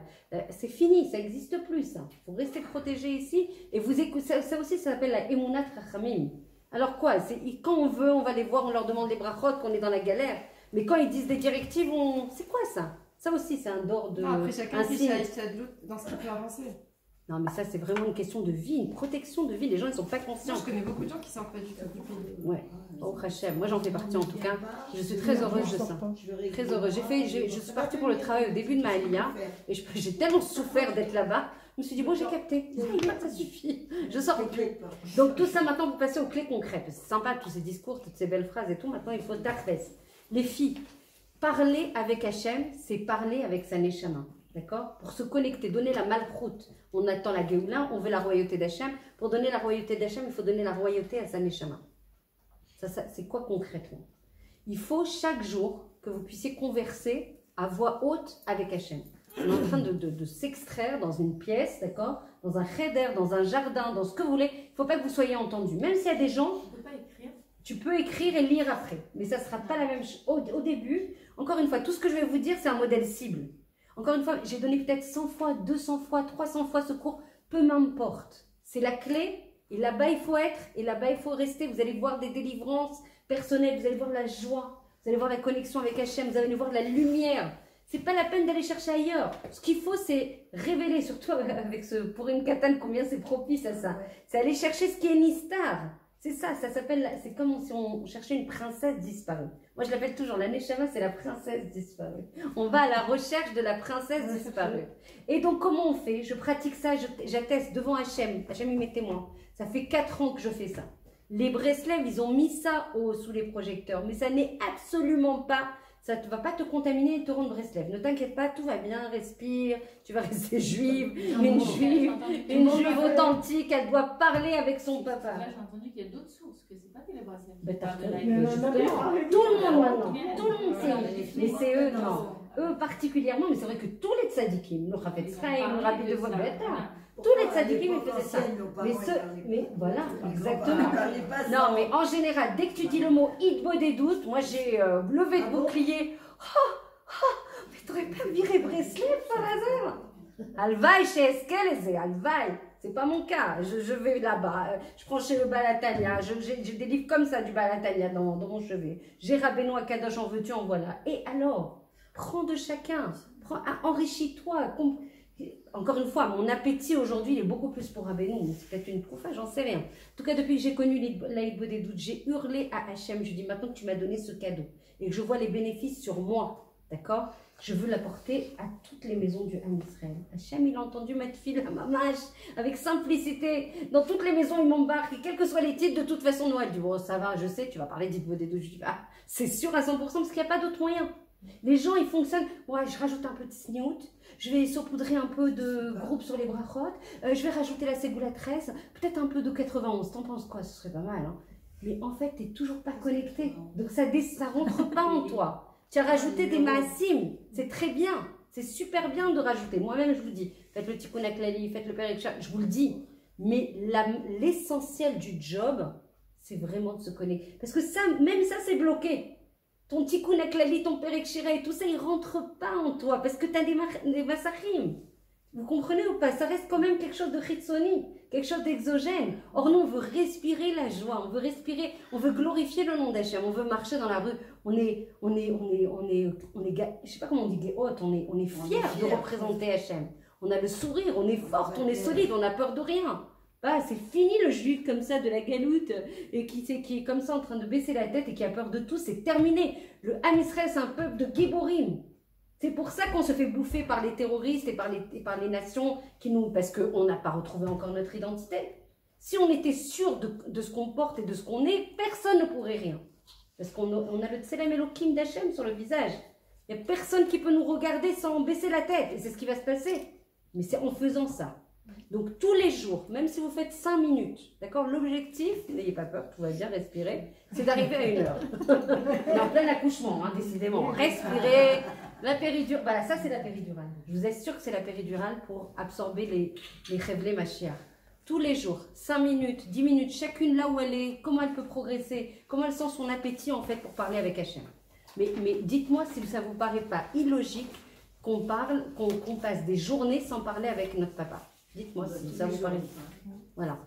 C'est fini, ça n'existe plus ça. Il faut rester protégé ici, et vous écoutez, ça aussi ça s'appelle la emunat rachamim. Alors quoi, quand on veut, on va les voir, on leur demande les brachot, qu'on est dans la galère. Mais quand ils disent des directives, c'est quoi ça? Ça aussi, c'est un d'ordre de... Après, chacun fait sa de l'autre dans ce qui peut avancer. Non, mais ça, c'est vraiment une question de vie, une protection de vie. Les gens, ils ne sont pas conscients. Moi, je connais beaucoup de gens qui ne sortent pas du tout. Ouais, au Hachem. Moi, j'en fais partie en tout cas. Je suis très heureuse de ça. Très heureuse. Je suis partie pour le travail au début de ma Aliyah. Et j'ai tellement souffert d'être là-bas. Je me suis dit, bon, j'ai capté. Ça suffit. Je sors plus. Donc, tout ça, maintenant, vous passez aux clés concrètes. C'est sympa, tous ces discours, toutes ces belles phrases et tout. Maintenant, il faut d'arrêt. Les filles, parler avec Hachem, c'est parler avec sa Neshama, d'accord? Pour se connecter, donner la malchut. On attend la Géoula, on veut la royauté d'Hachem. Pour donner la royauté d'Hachem, il faut donner la royauté à sa Neshama. Ça c'est quoi concrètement? Il faut chaque jour que vous puissiez converser à voix haute avec Hachem. On est en train de s'extraire dans une pièce, d'accord? Dans un cheder, dans un jardin, dans ce que vous voulez. Il ne faut pas que vous soyez entendu. Même s'il y a des gens... Tu peux écrire et lire après, mais ça ne sera pas la même chose. Au début, encore une fois, tout ce que je vais vous dire, c'est un modèle cible. Encore une fois, j'ai donné peut-être 100 fois, 200 fois, 300 fois ce cours, peu m'importe. C'est la clé, et là-bas il faut être, et là-bas il faut rester. Vous allez voir des délivrances personnelles, vous allez voir la joie, vous allez voir la connexion avec Hachem, vous allez voir de la lumière. C'est pas la peine d'aller chercher ailleurs. Ce qu'il faut, c'est révéler, surtout avec ce Purim Katan, combien c'est propice à ça. C'est aller chercher ce qui est Nistar. C'est ça s'appelle, c'est comme si on cherchait une princesse disparue. Moi, je l'appelle toujours, la Neshama, c'est la princesse disparue. On va à la recherche de la princesse disparue. Et donc, comment on fait? Je pratique ça, j'atteste devant Hachem. Hachem, il m'est témoin. Ça fait 4 ans que je fais ça. Les Breslev, ils ont mis ça sous les projecteurs, mais ça n'est absolument pas... Ça ne va pas te contaminer et te rendre Breslev. Ne t'inquiète pas, tout va bien, respire, tu vas rester juive, une juive authentique, elle doit parler avec son papa. Là, j'ai entendu qu'il y a d'autres sources, que c'est pas que les Breslev. Tout le monde maintenant, tout le monde sait. Mais c'est eux, non. Eux particulièrement, mais c'est vrai que tous les tzadikim, le Rav Etzraïm, le Rabbi de Volbeta, tous les tzadikim, ils faisaient ça. Mais voilà, exactement. Non, mais en général, dès que tu dis le mot Hitbo des doutes, moi j'ai levé de bouclier. Mais t'aurais pas viré Breslev par hasard? Alvaï chez Eskel, Alvaï. C'est pas mon cas. Je vais là-bas, je prends chez le Balatalia, j'ai des livres comme ça du Balatalia dans mon chevet. J'ai Rabbeinu Akadosh, en veux-tu, en voilà. Et alors, prends de chacun, enrichis-toi. Encore une fois, mon appétit aujourd'hui, il est beaucoup plus pour Rabbeinu. C'est peut-être une proufa, j'en sais rien. En tout cas, depuis que j'ai connu l'Aïdbo des doutes, j'ai hurlé à Hachem. Je dis maintenant que tu m'as donné ce cadeau et que je vois les bénéfices sur moi, d'accord? Je veux l'apporter à toutes les maisons du Ham Israël. Hachem, il a entendu ma fille, la mamache, avec simplicité. Dans toutes les maisons, il m'embarque. Et quels que soient les titres, de toute façon, Noël dit, bon, ça va, je sais, tu vas parler d'Aïdbo des doutes. Je dis, ah, c'est sûr à 100% parce qu'il n'y a pas d'autre moyen. Les gens, ils fonctionnent, ouais, je rajoute un peu de sniout, je vais saupoudrer un peu de groupe sur les brachot, je vais rajouter la Ségoula 13, peut-être un peu de 91, t'en penses quoi? Ce serait pas mal, hein? Mais en fait, t'es toujours pas connecté, donc ça rentre pas en toi. Tu as rajouté des maasim, c'est très bien, c'est super bien de rajouter. Moi-même, je vous dis, faites le tikkun haklali, faites le Perek, je vous le dis, mais l'essentiel du job, c'est vraiment de se connecter. Parce que ça, même ça, c'est bloqué. ton tikkun aklali, ton perek shira et tout ça, il rentre pas en toi parce que tu as des massachim. Vous comprenez ou pas? Ça reste quand même quelque chose de chitsoni, quelque chose d'exogène. Or nous, on veut respirer la joie, on veut respirer, on veut glorifier le nom d'Hachem, on veut marcher dans la rue. Je sais pas comment on dit géot, on est fiers de représenter Hachem. On a le sourire, on est forte, on est solide, on n'a peur de rien. Bah, c'est fini le juif comme ça de la galoute et qui est comme ça en train de baisser la tête et qui a peur de tout, c'est terminé. Le Ham Israël, c'est un peuple de Géborim. C'est pour ça qu'on se fait bouffer par les terroristes et par les nations parce qu'on n'a pas retrouvé encore notre identité. Si on était sûr de ce qu'on porte et de ce qu'on est, personne ne pourrait rien. Parce qu'on a le Tselem Elohim d'Hachem sur le visage. Il n'y a personne qui peut nous regarder sans baisser la tête. Et c'est ce qui va se passer. Mais c'est en faisant ça. Donc tous les jours, même si vous faites 5 minutes, d'accord, l'objectif, n'ayez pas peur, tout va bien, respirez, c'est d'arriver à 1 heure. On est en plein accouchement, hein, décidément. Respirez, la péridurale, voilà, ça c'est la péridurale. Je vous assure que c'est la péridurale pour absorber les révélés Mashiach. Tous les jours, 5 minutes, 10 minutes, chacune là où elle est, comment elle peut progresser, comment elle sent son appétit en fait pour parler avec Hachem. Mais dites-moi si ça ne vous paraît pas illogique qu'on passe des journées sans parler avec notre papa. Dites-moi si ça vous paraît. Voilà.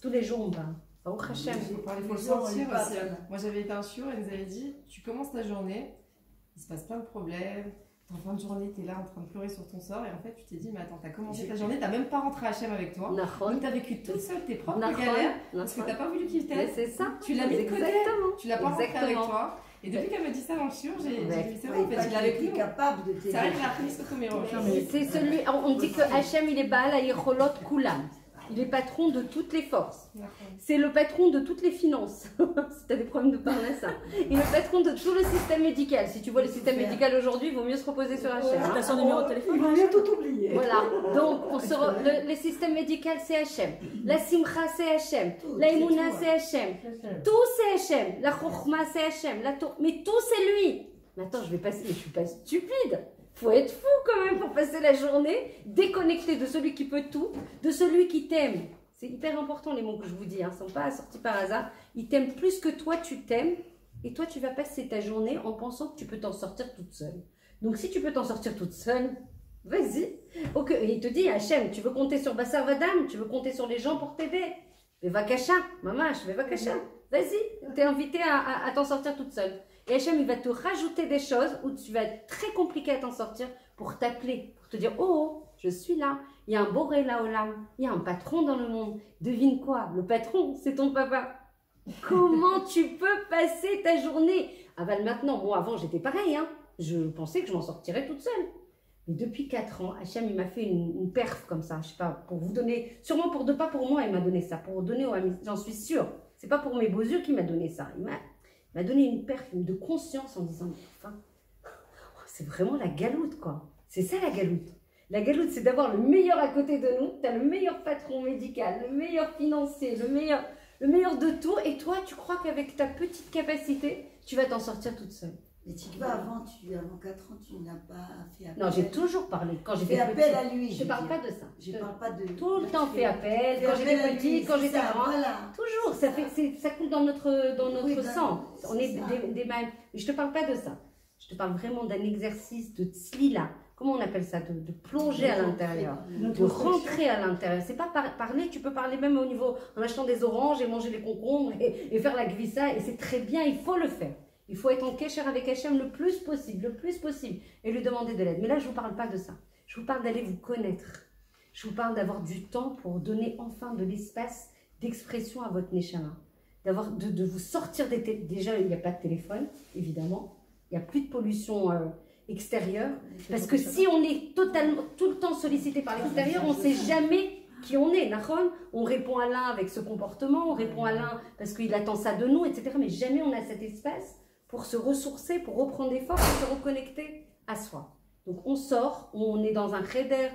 Tous les jours, on parle. Au Hachem. Il faut le sentir aussi. Moi, j'avais été un shiur et elle nous avait dit, tu commences ta journée, il se passe plein de problèmes. En fin de journée, tu es là en train de pleurer sur ton sort et en fait, tu t'es dit, mais attends, tu as commencé ta journée, tu n'as même pas rentré Hachem avec toi. Donc, tu as vécu toute seule tes propres galères parce que tu n'as pas voulu qu'il t'aide. C'est ça. Tu l'as mis de côté, tu l'as pas rentré avec toi. Et depuis qu'elle me dit ça dans le shiur, j'ai dit, c'est vrai, en fait, il est avec nous. Capable de C'est vrai qu'il a appris ce coméro. C'est celui, on dit que Hachem, il est Baal Hayecholot Kulam. Il est patron de toutes les forces. C'est le patron de toutes les finances. Si tu as des problèmes de parler à ça. Il est le patron de tout le système médical. Si tu vois le système médical aujourd'hui, il vaut mieux se reposer sur Hachem. T'as son numéro de téléphone. Il va bien tout oublier. Voilà. Donc, le système médical, c'est Hachem. La Simcha, c'est Hachem. La Emouna, c'est Hachem. Tout, c'est Hachem. La Chokhma, c'est Hachem. Mais tout, c'est lui. Mais attends, je suis pas stupide. Faut être fou quand même pour passer la journée déconnecté de celui qui peut tout, de celui qui t'aime. C'est hyper important les mots que je vous dis, hein, ne sont pas sortis par hasard. Il t'aime plus que toi tu t'aimes et toi tu vas passer ta journée en pensant que tu peux t'en sortir toute seule. Donc si tu peux t'en sortir toute seule, vas-y. Okay. Et il te dit, Hachem, tu veux compter sur Bassar Vadam, tu veux compter sur les gens pour t'aider. Mais va cacha, maman, je vais va cacha. Vas-y, tu es invité à t'en sortir toute seule. Et Hachem, il va te rajouter des choses où tu vas être très compliqué à t'en sortir pour t'appeler, pour te dire, oh, je suis là, il y a un Boré Laolam, il y a un patron dans le monde. Devine quoi? Le patron, c'est ton papa. Comment tu peux passer ta journée? Ah ben maintenant, moi avant j'étais pareil, hein. Je pensais que je m'en sortirais toute seule. Mais depuis 4 ans, Hachem, il m'a fait une perf comme ça, je sais pas, pour vous donner, sûrement pas pour moi, il m'a donné ça, pour donner aux amis, j'en suis sûre. C'est pas pour mes beaux yeux qu'il m'a donné ça. Il m'a donné une perf de conscience en disant, enfin, c'est vraiment la galoute, quoi. C'est ça la galoute. La galoute, c'est d'avoir le meilleur à côté de nous. Tu as le meilleur patron médical, le meilleur financier, le meilleur de tout. Et toi, tu crois qu'avec ta petite capacité, tu vas t'en sortir toute seule. Mais tu vois, avant 4 ans, tu n'as pas fait appel. Non, j'ai toujours parlé. Quand j'étais petite, appel à lui. Je ne parle pas de ça. Je parle pas de. Tout le temps fait appel. Quand j'étais petite, quand j'étais grande. Voilà. Toujours. Ça coule dans notre sang. On est des mêmes. Je ne te parle pas de ça. Je te parle vraiment d'un exercice de tzlila. Comment on appelle ça? De plonger à l'intérieur. De rentrer à l'intérieur. C'est pas parler. Tu peux parler même au niveau en achetant des oranges et manger les concombres et faire la glissa. Et c'est très bien. Il faut le faire. Il faut être en kécher avec Hachem le plus possible, et lui demander de l'aide. Mais là, je ne vous parle pas de ça. Je vous parle d'aller vous connaître. Je vous parle d'avoir du temps pour donner enfin de l'espace d'expression à votre Neshama. De vous sortir des... Déjà, il n'y a pas de téléphone, évidemment. Il n'y a plus de pollution extérieure. Parce que si on est totalement, tout le temps sollicité par l'extérieur, on ne sait jamais qui on est. On répond à l'un avec ce comportement, on répond à l'un parce qu'il attend ça de nous, etc. Mais jamais on a cet espace pour se ressourcer, pour reprendre des forces, pour se reconnecter à soi. Donc on sort, on est dans un cheder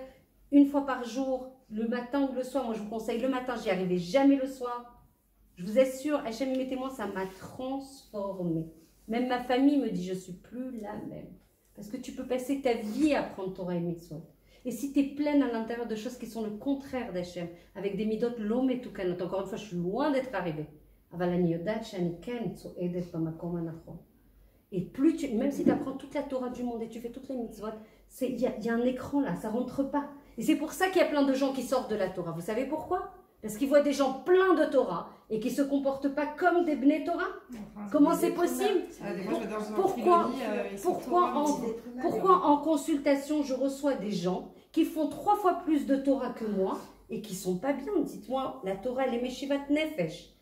1 fois par jour, le matin ou le soir. Moi je vous conseille le matin, j'y arrivais jamais le soir. Je vous assure, Hachem mes témoins, ça m'a transformée. Même ma famille me dit, je ne suis plus la même. Parce que tu peux passer ta vie à prendre Torah et Mitzvot. Et si tu es pleine à l'intérieur de choses qui sont le contraire d'Hachem, avec des midot l'homme et tout kanot, encore une fois, je suis loin d'être arrivée. Et plus tu, même si tu apprends toute la Torah du monde et tu fais toutes les mitzvot, il y a un écran là, ça rentre pas. Et c'est pour ça qu'il y a plein de gens qui sortent de la Torah. Vous savez pourquoi? Parce qu'ils voient des gens pleins de Torah et qui ne se comportent pas comme des Bnei Torah. Comment c'est possible? Pourquoi en consultation je reçois des gens qui font 3 fois plus de Torah que moi et qui ne sont pas bien? Dites-moi, la Torah elle est Meshivat Nefesh.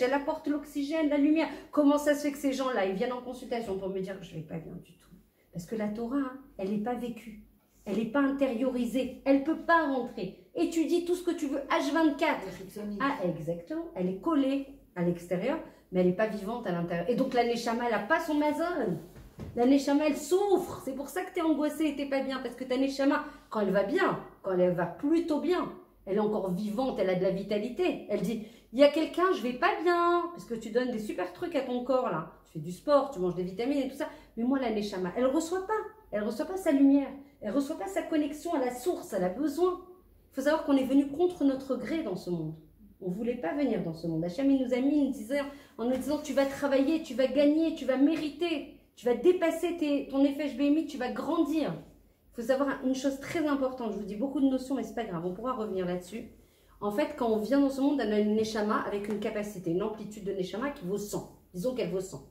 Elle apporte l'oxygène, la lumière. Comment ça se fait que ces gens-là, ils viennent en consultation pour me dire que je ne vais pas bien du tout? Parce que la Torah, hein, elle n'est pas vécue. Elle n'est pas intériorisée, elle ne peut pas rentrer. Étudie tout ce que tu veux, H24. Ah, exactement, elle est collée à l'extérieur, mais elle n'est pas vivante à l'intérieur. Et donc la Neshama, elle n'a pas son mazon. La Neshama, elle souffre. C'est pour ça que tu es angoissée et tu n'es pas bien. Parce que ta Neshama, quand elle va bien, quand elle va plutôt bien, elle est encore vivante, elle a de la vitalité. Elle dit, il y a quelqu'un, je ne vais pas bien. Parce que tu donnes des super trucs à ton corps, là. Tu fais du sport, tu manges des vitamines et tout ça. Mais moi, la Neshama, elle ne reçoit pas. Elle ne reçoit pas sa lumière. Elle ne reçoit pas sa connexion à la source, elle a besoin. Il faut savoir qu'on est venu contre notre gré dans ce monde. On ne voulait pas venir dans ce monde. Hachem, il nous a mis en nous disant, tu vas travailler, tu vas gagner, tu vas mériter, tu vas dépasser ton Nefesh Behemit, tu vas grandir. Il faut savoir une chose très importante. Je vous dis beaucoup de notions, mais ce n'est pas grave, on pourra revenir là-dessus. En fait, quand on vient dans ce monde, on a une Neshama avec une capacité, une amplitude de Neshama qui vaut 100. Disons qu'elle vaut 100.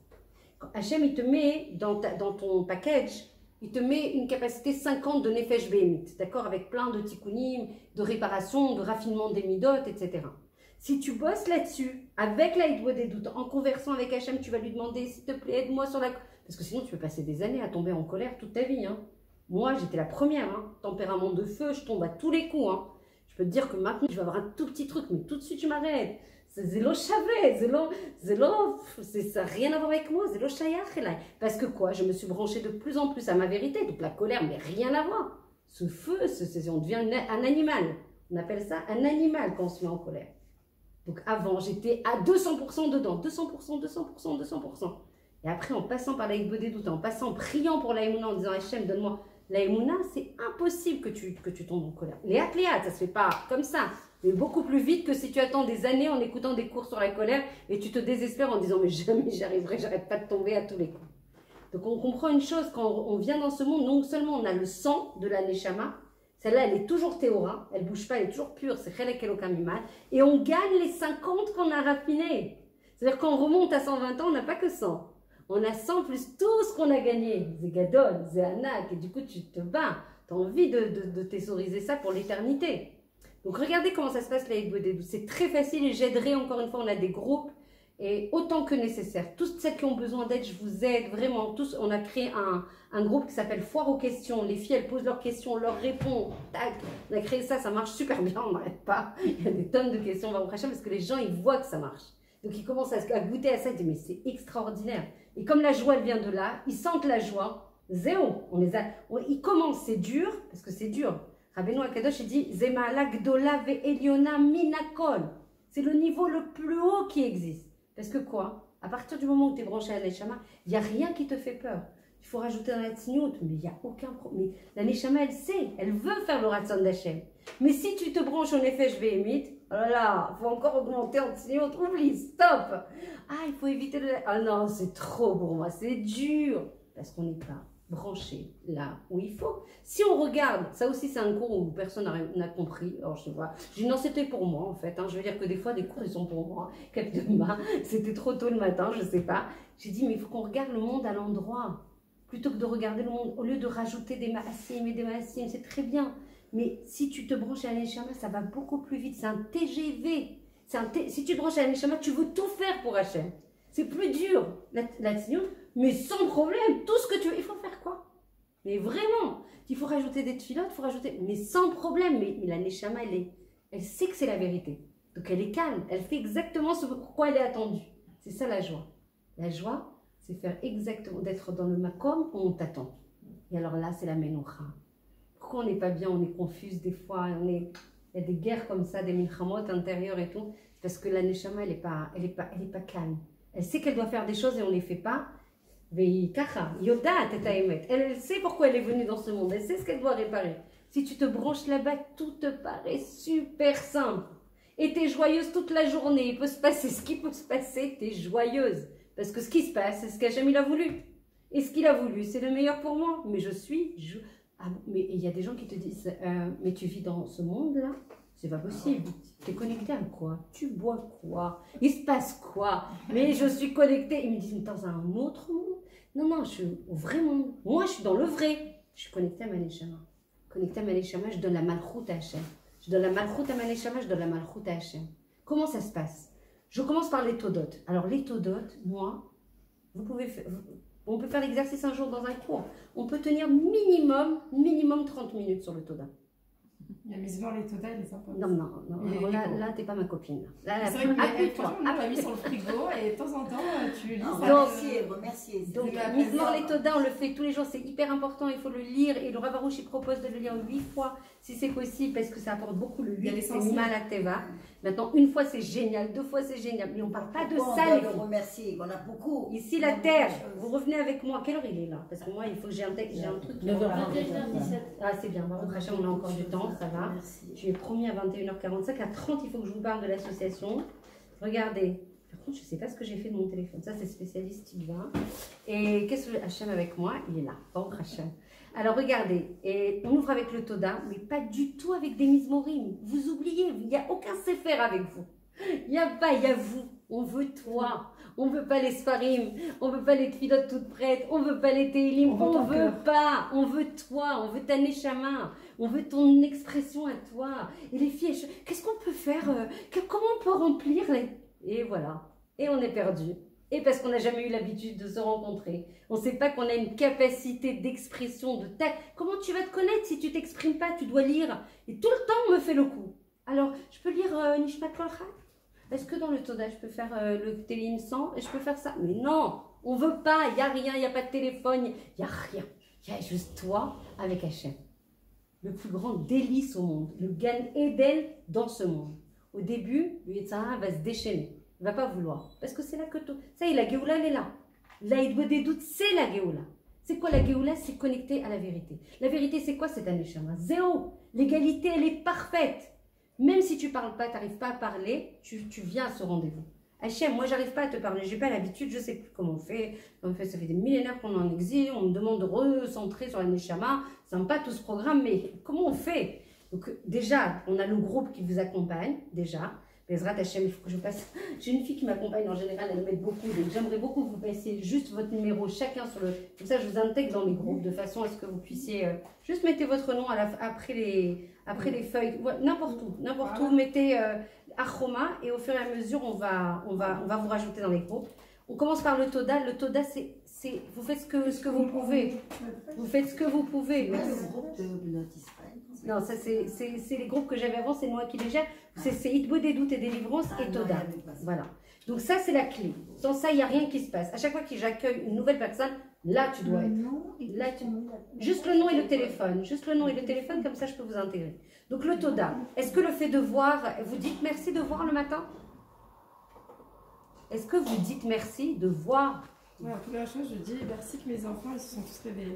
Quand Hachem, il te met dans ton package, il te met une capacité 50 de Nefesh Behemit, d'accord, avec plein de tikkunim, de réparation, de raffinement des midot, etc. Si tu bosses là-dessus, avec la Hitbod des doutes, en conversant avec Hachem, tu vas lui demander, s'il te plaît, aide-moi sur la... Parce que sinon, tu peux passer des années à tomber en colère toute ta vie. Hein. Moi, j'étais la première, hein. Tempérament de feu, je tombe à tous les coups. Hein. Je peux te dire que maintenant, je vais avoir un tout petit truc, mais tout de suite, tu m'arrêtes. C'est zélo chavé, ça n'a rien à voir avec moi, zélo shayach elai. Parce que quoi, je me suis branchée de plus en plus à ma vérité, donc la colère, mais rien à voir. Ce feu, on devient un animal. On appelle ça un animal quand on se met en colère. Donc avant, j'étais à 200% dedans, 200%. Et après, en passant par la Hitbod des doutes, en priant pour la Emouna, en disant Hachem, donne-moi la Emouna, c'est impossible que tu tombes en colère. Léat, ça ne se fait pas comme ça. Mais beaucoup plus vite que si tu attends des années en écoutant des cours sur la colère et tu te désespères en disant mais jamais j'y arriverai, j'arrête pas de tomber à tous les coups. Donc on comprend une chose, quand on vient dans ce monde, non seulement on a le sang de la Neshama, celle-là elle est toujours théora, elle bouge pas, elle est toujours pure, c'est Chelek Elokam Imal, et on gagne les 50 qu'on a raffinés. C'est-à-dire quand on remonte à 120 ans, on n'a pas que 100. On a 100 plus tout ce qu'on a gagné. C'est Gadol, c'est Anak, et du coup tu te bats, tu as envie de thésauriser ça pour l'éternité. Donc regardez comment ça se passe la Hitbod des doutes. C'est très facile et j'aiderai encore une fois, on a des groupes et autant que nécessaire. Toutes celles qui ont besoin d'aide, je vous aide vraiment. Tous, on a créé un groupe qui s'appelle Foire aux questions. Les filles, elles posent leurs questions, on leur répond. Tac. On a créé ça, ça marche super bien, on n'arrête pas. Il y a des tonnes de questions, on va au prochain parce que les gens, ils voient que ça marche. Donc ils commencent à goûter à ça, ils disent mais c'est extraordinaire. Et comme la joie, elle vient de là, ils sentent la joie. Zéro. Ils commencent, c'est dur, parce que c'est dur. Rabbeinu Akadosh, il dit Zema'ala Gdola ve'Eliona minakol. C'est le niveau le plus haut qui existe. Parce que quoi? À partir du moment où tu es branché à la Neshama, il n'y a rien qui te fait peur. Il faut rajouter dans la Tzniut, mais il n'y a aucun problème. La Neshama, elle sait, elle veut faire le Ratzon d'Hachem. Mais si tu te branches au Nefesh Behemit, oh là là, il faut encore augmenter en Tzniut, oublie, stop. Ah, il faut éviter de... Ah non, c'est trop pour moi, c'est dur. Parce qu'on n'est pas branché là où il faut. Si on regarde, ça aussi c'est un cours où personne n'a compris, alors je sais pas, j'ai dit non c'était pour moi en fait, hein. Je veux dire que des fois des cours ils sont pour moi, c'était trop tôt le matin, je sais pas, j'ai dit mais il faut qu'on regarde le monde à l'endroit, plutôt que de regarder le monde, au lieu de rajouter des maasim et des maasim, c'est très bien, mais si tu te branches à la Neshama, ça va beaucoup plus vite, c'est un TGV, si tu te branches à la Neshama, tu veux tout faire pour Hachem. C'est plus dur, la tzniut, mais sans problème, tout ce que tu veux. Il faut faire quoi? Mais vraiment, il faut rajouter des tfilotes, il faut rajouter, mais sans problème. Mais la Neshama, elle sait que c'est la vérité. Donc elle est calme, elle fait exactement ce pourquoi elle est attendue. C'est ça la joie. La joie, c'est faire exactement, d'être dans le makom où on t'attend. Et alors là, c'est la menoucha. Pourquoi on n'est pas bien, on est confuse des fois, il y a des guerres comme ça, des milchamot intérieures et tout. C'est parce que la Neshama, elle est pas calme. Elle sait qu'elle doit faire des choses et on ne les fait pas. Elle sait pourquoi elle est venue dans ce monde. Elle sait ce qu'elle doit réparer. Si tu te branches là-bas, tout te paraît super simple. Et tu es joyeuse toute la journée. Il peut se passer ce qui peut se passer. Tu es joyeuse. Parce que ce qui se passe, c'est ce qu'Hachem il a voulu. Et ce qu'il a voulu, c'est le meilleur pour moi. Mais Ah, mais il y a des gens qui te disent, mais tu vis dans ce monde-là? C'est pas possible. Tu es connecté à quoi? Tu bois quoi? Il se passe quoi? Mais je suis connectée. Ils me disent, mais dans un autre monde? Non, non, je suis au vrai monde. Moi, je suis dans le vrai. Je suis connectée à Maneshama. Connectée à Maneshama, je donne la malchoute à Hachem. Je donne la malchoute à Maneshama, je donne la malchoute à Hachem. Comment ça se passe? Je commence par les todotes. Alors, les todotes, moi, on peut faire l'exercice un jour dans un cours. On peut tenir minimum 30 minutes sur le toda. Mais souvent les todas, les sympas. Non. Là, t'es pas ma copine. Là, c'est vrai que on l'a mis sur le frigo et de temps en temps, tu lis ça. Remercier. Donc, Mizmor les Toda, on le fait tous les jours. C'est hyper important. Il faut le lire. Et le Rav Arush, il propose de le lire 8 fois, si c'est possible, parce que ça apporte beaucoup le 8. C'est Mimah la Teva. Maintenant, une fois, c'est génial. 2 fois, c'est génial. Mais on ne parle pas de ça, les filles. Remercier. On a beaucoup. Ici, la terre. Vous revenez avec moi. Quelle heure il est là? Parce que moi, il faut que j'ai un truc. 9h17. Ah, c'est bien. On a encore du temps. Ça va. Tu es promis à 21h45. À 30, il faut que je vous parle de l'association. Regardez. Par contre, je ne sais pas ce que j'ai fait de mon téléphone. Ça, c'est spécialiste, il va. Et qu'est-ce que Hachem avec moi? Il est là. Bon, Hachem. Alors, regardez. Et on ouvre avec le Toda, mais pas du tout avec des Mizmorim. Vous oubliez, il n'y a aucun Sefer avec vous. Il n'y a pas, il y a vous. On veut toi. On ne veut pas les Sfarim. On ne veut pas les Tfilotes toutes prêtes. On ne veut pas les Teilim. On ne veut pas. On veut toi. On veut ta Neshama. On veut ton expression à toi. Et les filles, qu'est-ce qu'on peut faire? Comment on peut remplir Et voilà. Et on est perdu. Et parce qu'on n'a jamais eu l'habitude de se rencontrer. On ne sait pas qu'on a une capacité d'expression, de tact. Comment tu vas te connaître si tu ne t'exprimes pas? Tu dois lire. Et tout le temps, on me fait le coup. Alors, je peux lire Nishmat Kolchat? Est-ce que dans le Toda, je peux faire le Télim 100 et je peux faire ça? Mais non, on ne veut pas. Il n'y a rien, il n'y a pas de téléphone. Il n'y a rien. Il y a juste toi avec Hachem. Le plus grand délice au monde. Le Gan Eden dans ce monde. Au début, le Yetzirah va se déchaîner. Il ne va pas vouloir. Parce que c'est là que tout... Ça y est, la Géoula, elle est là. L'Aïdbo des doutes, c'est la Géoula. C'est quoi la Géoula? C'est connecté à la vérité. La vérité, c'est quoi cette année, Neshama? Zéro. L'égalité, elle est parfaite. Même si tu ne parles pas, tu n'arrives pas à parler, tu viens à ce rendez-vous. Hachem, moi, j'arrive pas à te parler. Je n'ai pas l'habitude, je ne sais plus comment on fait. En fait, ça fait des millénaires qu'on est en exil. On me demande de recentrer sur la Neshama. Ça n'aime pas tout ce programme, mais comment on fait? Donc, déjà, on a le groupe qui vous accompagne, déjà. Bezrat Hachem, il faut que je passe. J'ai une fille qui m'accompagne en général, elle m'aide beaucoup. Donc j'aimerais beaucoup que vous passiez juste votre numéro, chacun sur le. Comme ça, je vous intègre dans les groupes de façon à ce que vous puissiez. Juste mettez votre nom après les feuilles, n'importe où, mettez Achoma et au fur et à mesure, on va vous rajouter dans les groupes. On commence par le Toda. Le Toda, c'est vous faites ce que vous pouvez. Vous faites ce que vous pouvez. Non, ça c'est les groupes que j'avais avant, c'est moi qui les gère. C'est Hitbo des doutes et délivrance et Toda. Voilà. Donc ça c'est la clé. Sans ça, il n'y a rien qui se passe. À chaque fois que j'accueille une nouvelle personne, là tu dois être. Là, juste le nom et le téléphone. Juste le nom et le téléphone, comme ça je peux vous intégrer. Donc le Toda. Est-ce que le fait de voir, vous dites merci de voir le matin? Est-ce que vous dites merci de voir? Ouais, la première chose, je dis merci que mes enfants ils se sont tous réveillés.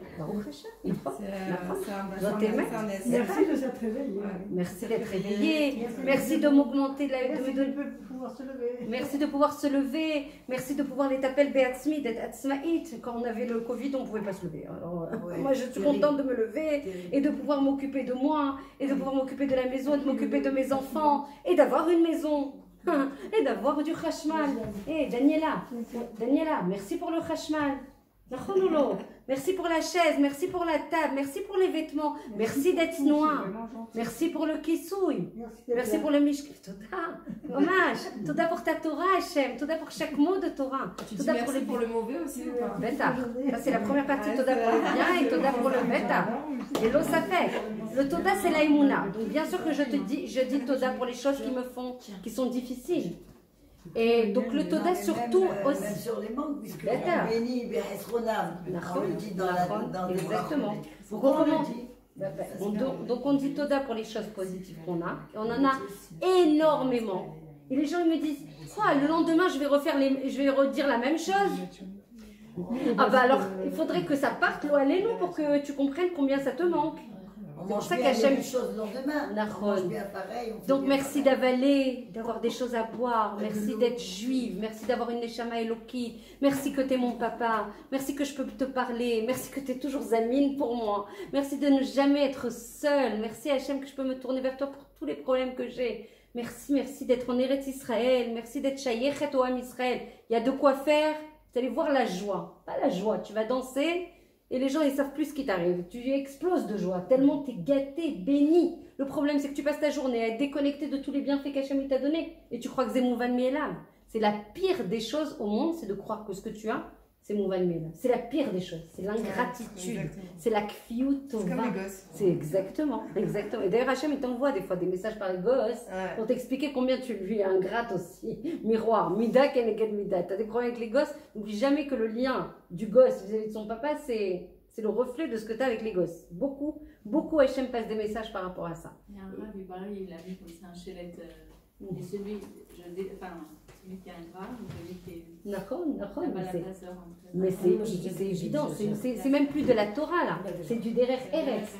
Merci de s'être réveillé. Merci d'être réveillé. Merci de m'augmenter. Merci de pouvoir se lever. Merci de pouvoir les taper Beatzmi, d'être Atzmaït. Quand on avait le Covid, on ne pouvait pas se lever. Alors, moi, je suis contente de me lever et de pouvoir m'occuper de moi, et de pouvoir m'occuper de la maison, et de m'occuper de mes enfants, et d'avoir une maison. Et d'avoir du Khashmal. Et Daniela, merci pour le Khashmal. Merci pour la chaise, merci pour la table, merci pour les vêtements, merci d'être noir, merci pour le kissouille, merci pour le mishkil. Toda, hommage, Toda pour ta Torah, Hachem, Toda pour chaque mot de Torah. Tu dis merci pour le mauvais aussi ou pas? Beta, ça c'est la première partie, Toda pour le bien et Toda pour le beta. Et l'eau ça fait. Le Toda c'est l'aïmouna. Donc bien sûr que je dis Toda pour les choses qui sont difficiles. Et donc le Toda surtout aussi. Même sur les manques, puisque on bénit Be'esronam. On le dit dans le exactement. Donc on commence. Donc on dit Toda pour les choses positives qu'on a. Et on en a énormément. Et les gens ils me disent, quoi, le lendemain je vais redire la même chose. Ah bah alors il faudrait que ça parte l'eau à l'énou pour que tu comprennes combien ça te manque. On mange bien les mêmes choses le lendemain. On mange bien pareil. Donc merci d'avaler, d'avoir des choses à boire. Merci d'être juive. Merci d'avoir une neshama Eloki. Merci que tu es mon papa. Merci que je peux te parler. Merci que tu es toujours Zamine pour moi. Merci de ne jamais être seule. Merci Hachem que je peux me tourner vers toi pour tous les problèmes que j'ai. Merci d'être en Eretz Israël. Merci d'être Shayechet au Am Israël. Il y a de quoi faire. Vous allez voir la joie. Pas la joie. Tu vas danser et les gens ils savent plus ce qui t'arrive. Tu exploses de joie. Tellement tu es gâté, béni. Le problème c'est que tu passes ta journée à être déconnecté de tous les bienfaits qu'Hachem t'a donné. Et tu crois que c'est Mouvan Mielam. C'est la pire des choses au monde, c'est de croire que ce que tu as, c'est Mouvan Mielam. C'est la pire des choses. C'est l'ingratitude. C'est la kfiut tova. C'est comme les gosses. C'est exactement. Et d'ailleurs, Hachem, il t'envoie des fois des messages par les gosses pour t'expliquer combien tu lui es ingrate aussi. Miroir. Mida keneged mida. Tu as des problèmes avec les gosses. N'oublie jamais que le lien du gosse vis-à-vis de son papa, c'est le reflet de ce que tu as avec les gosses. Beaucoup Hachem passe des messages par rapport à ça. Il y a un rêve, il paraît, il a vu comme c'est un chélet. Et celui qui a un grave, celui qui est. Mais c'est évident, c'est même plus de la Torah là, c'est du Derech Eretz.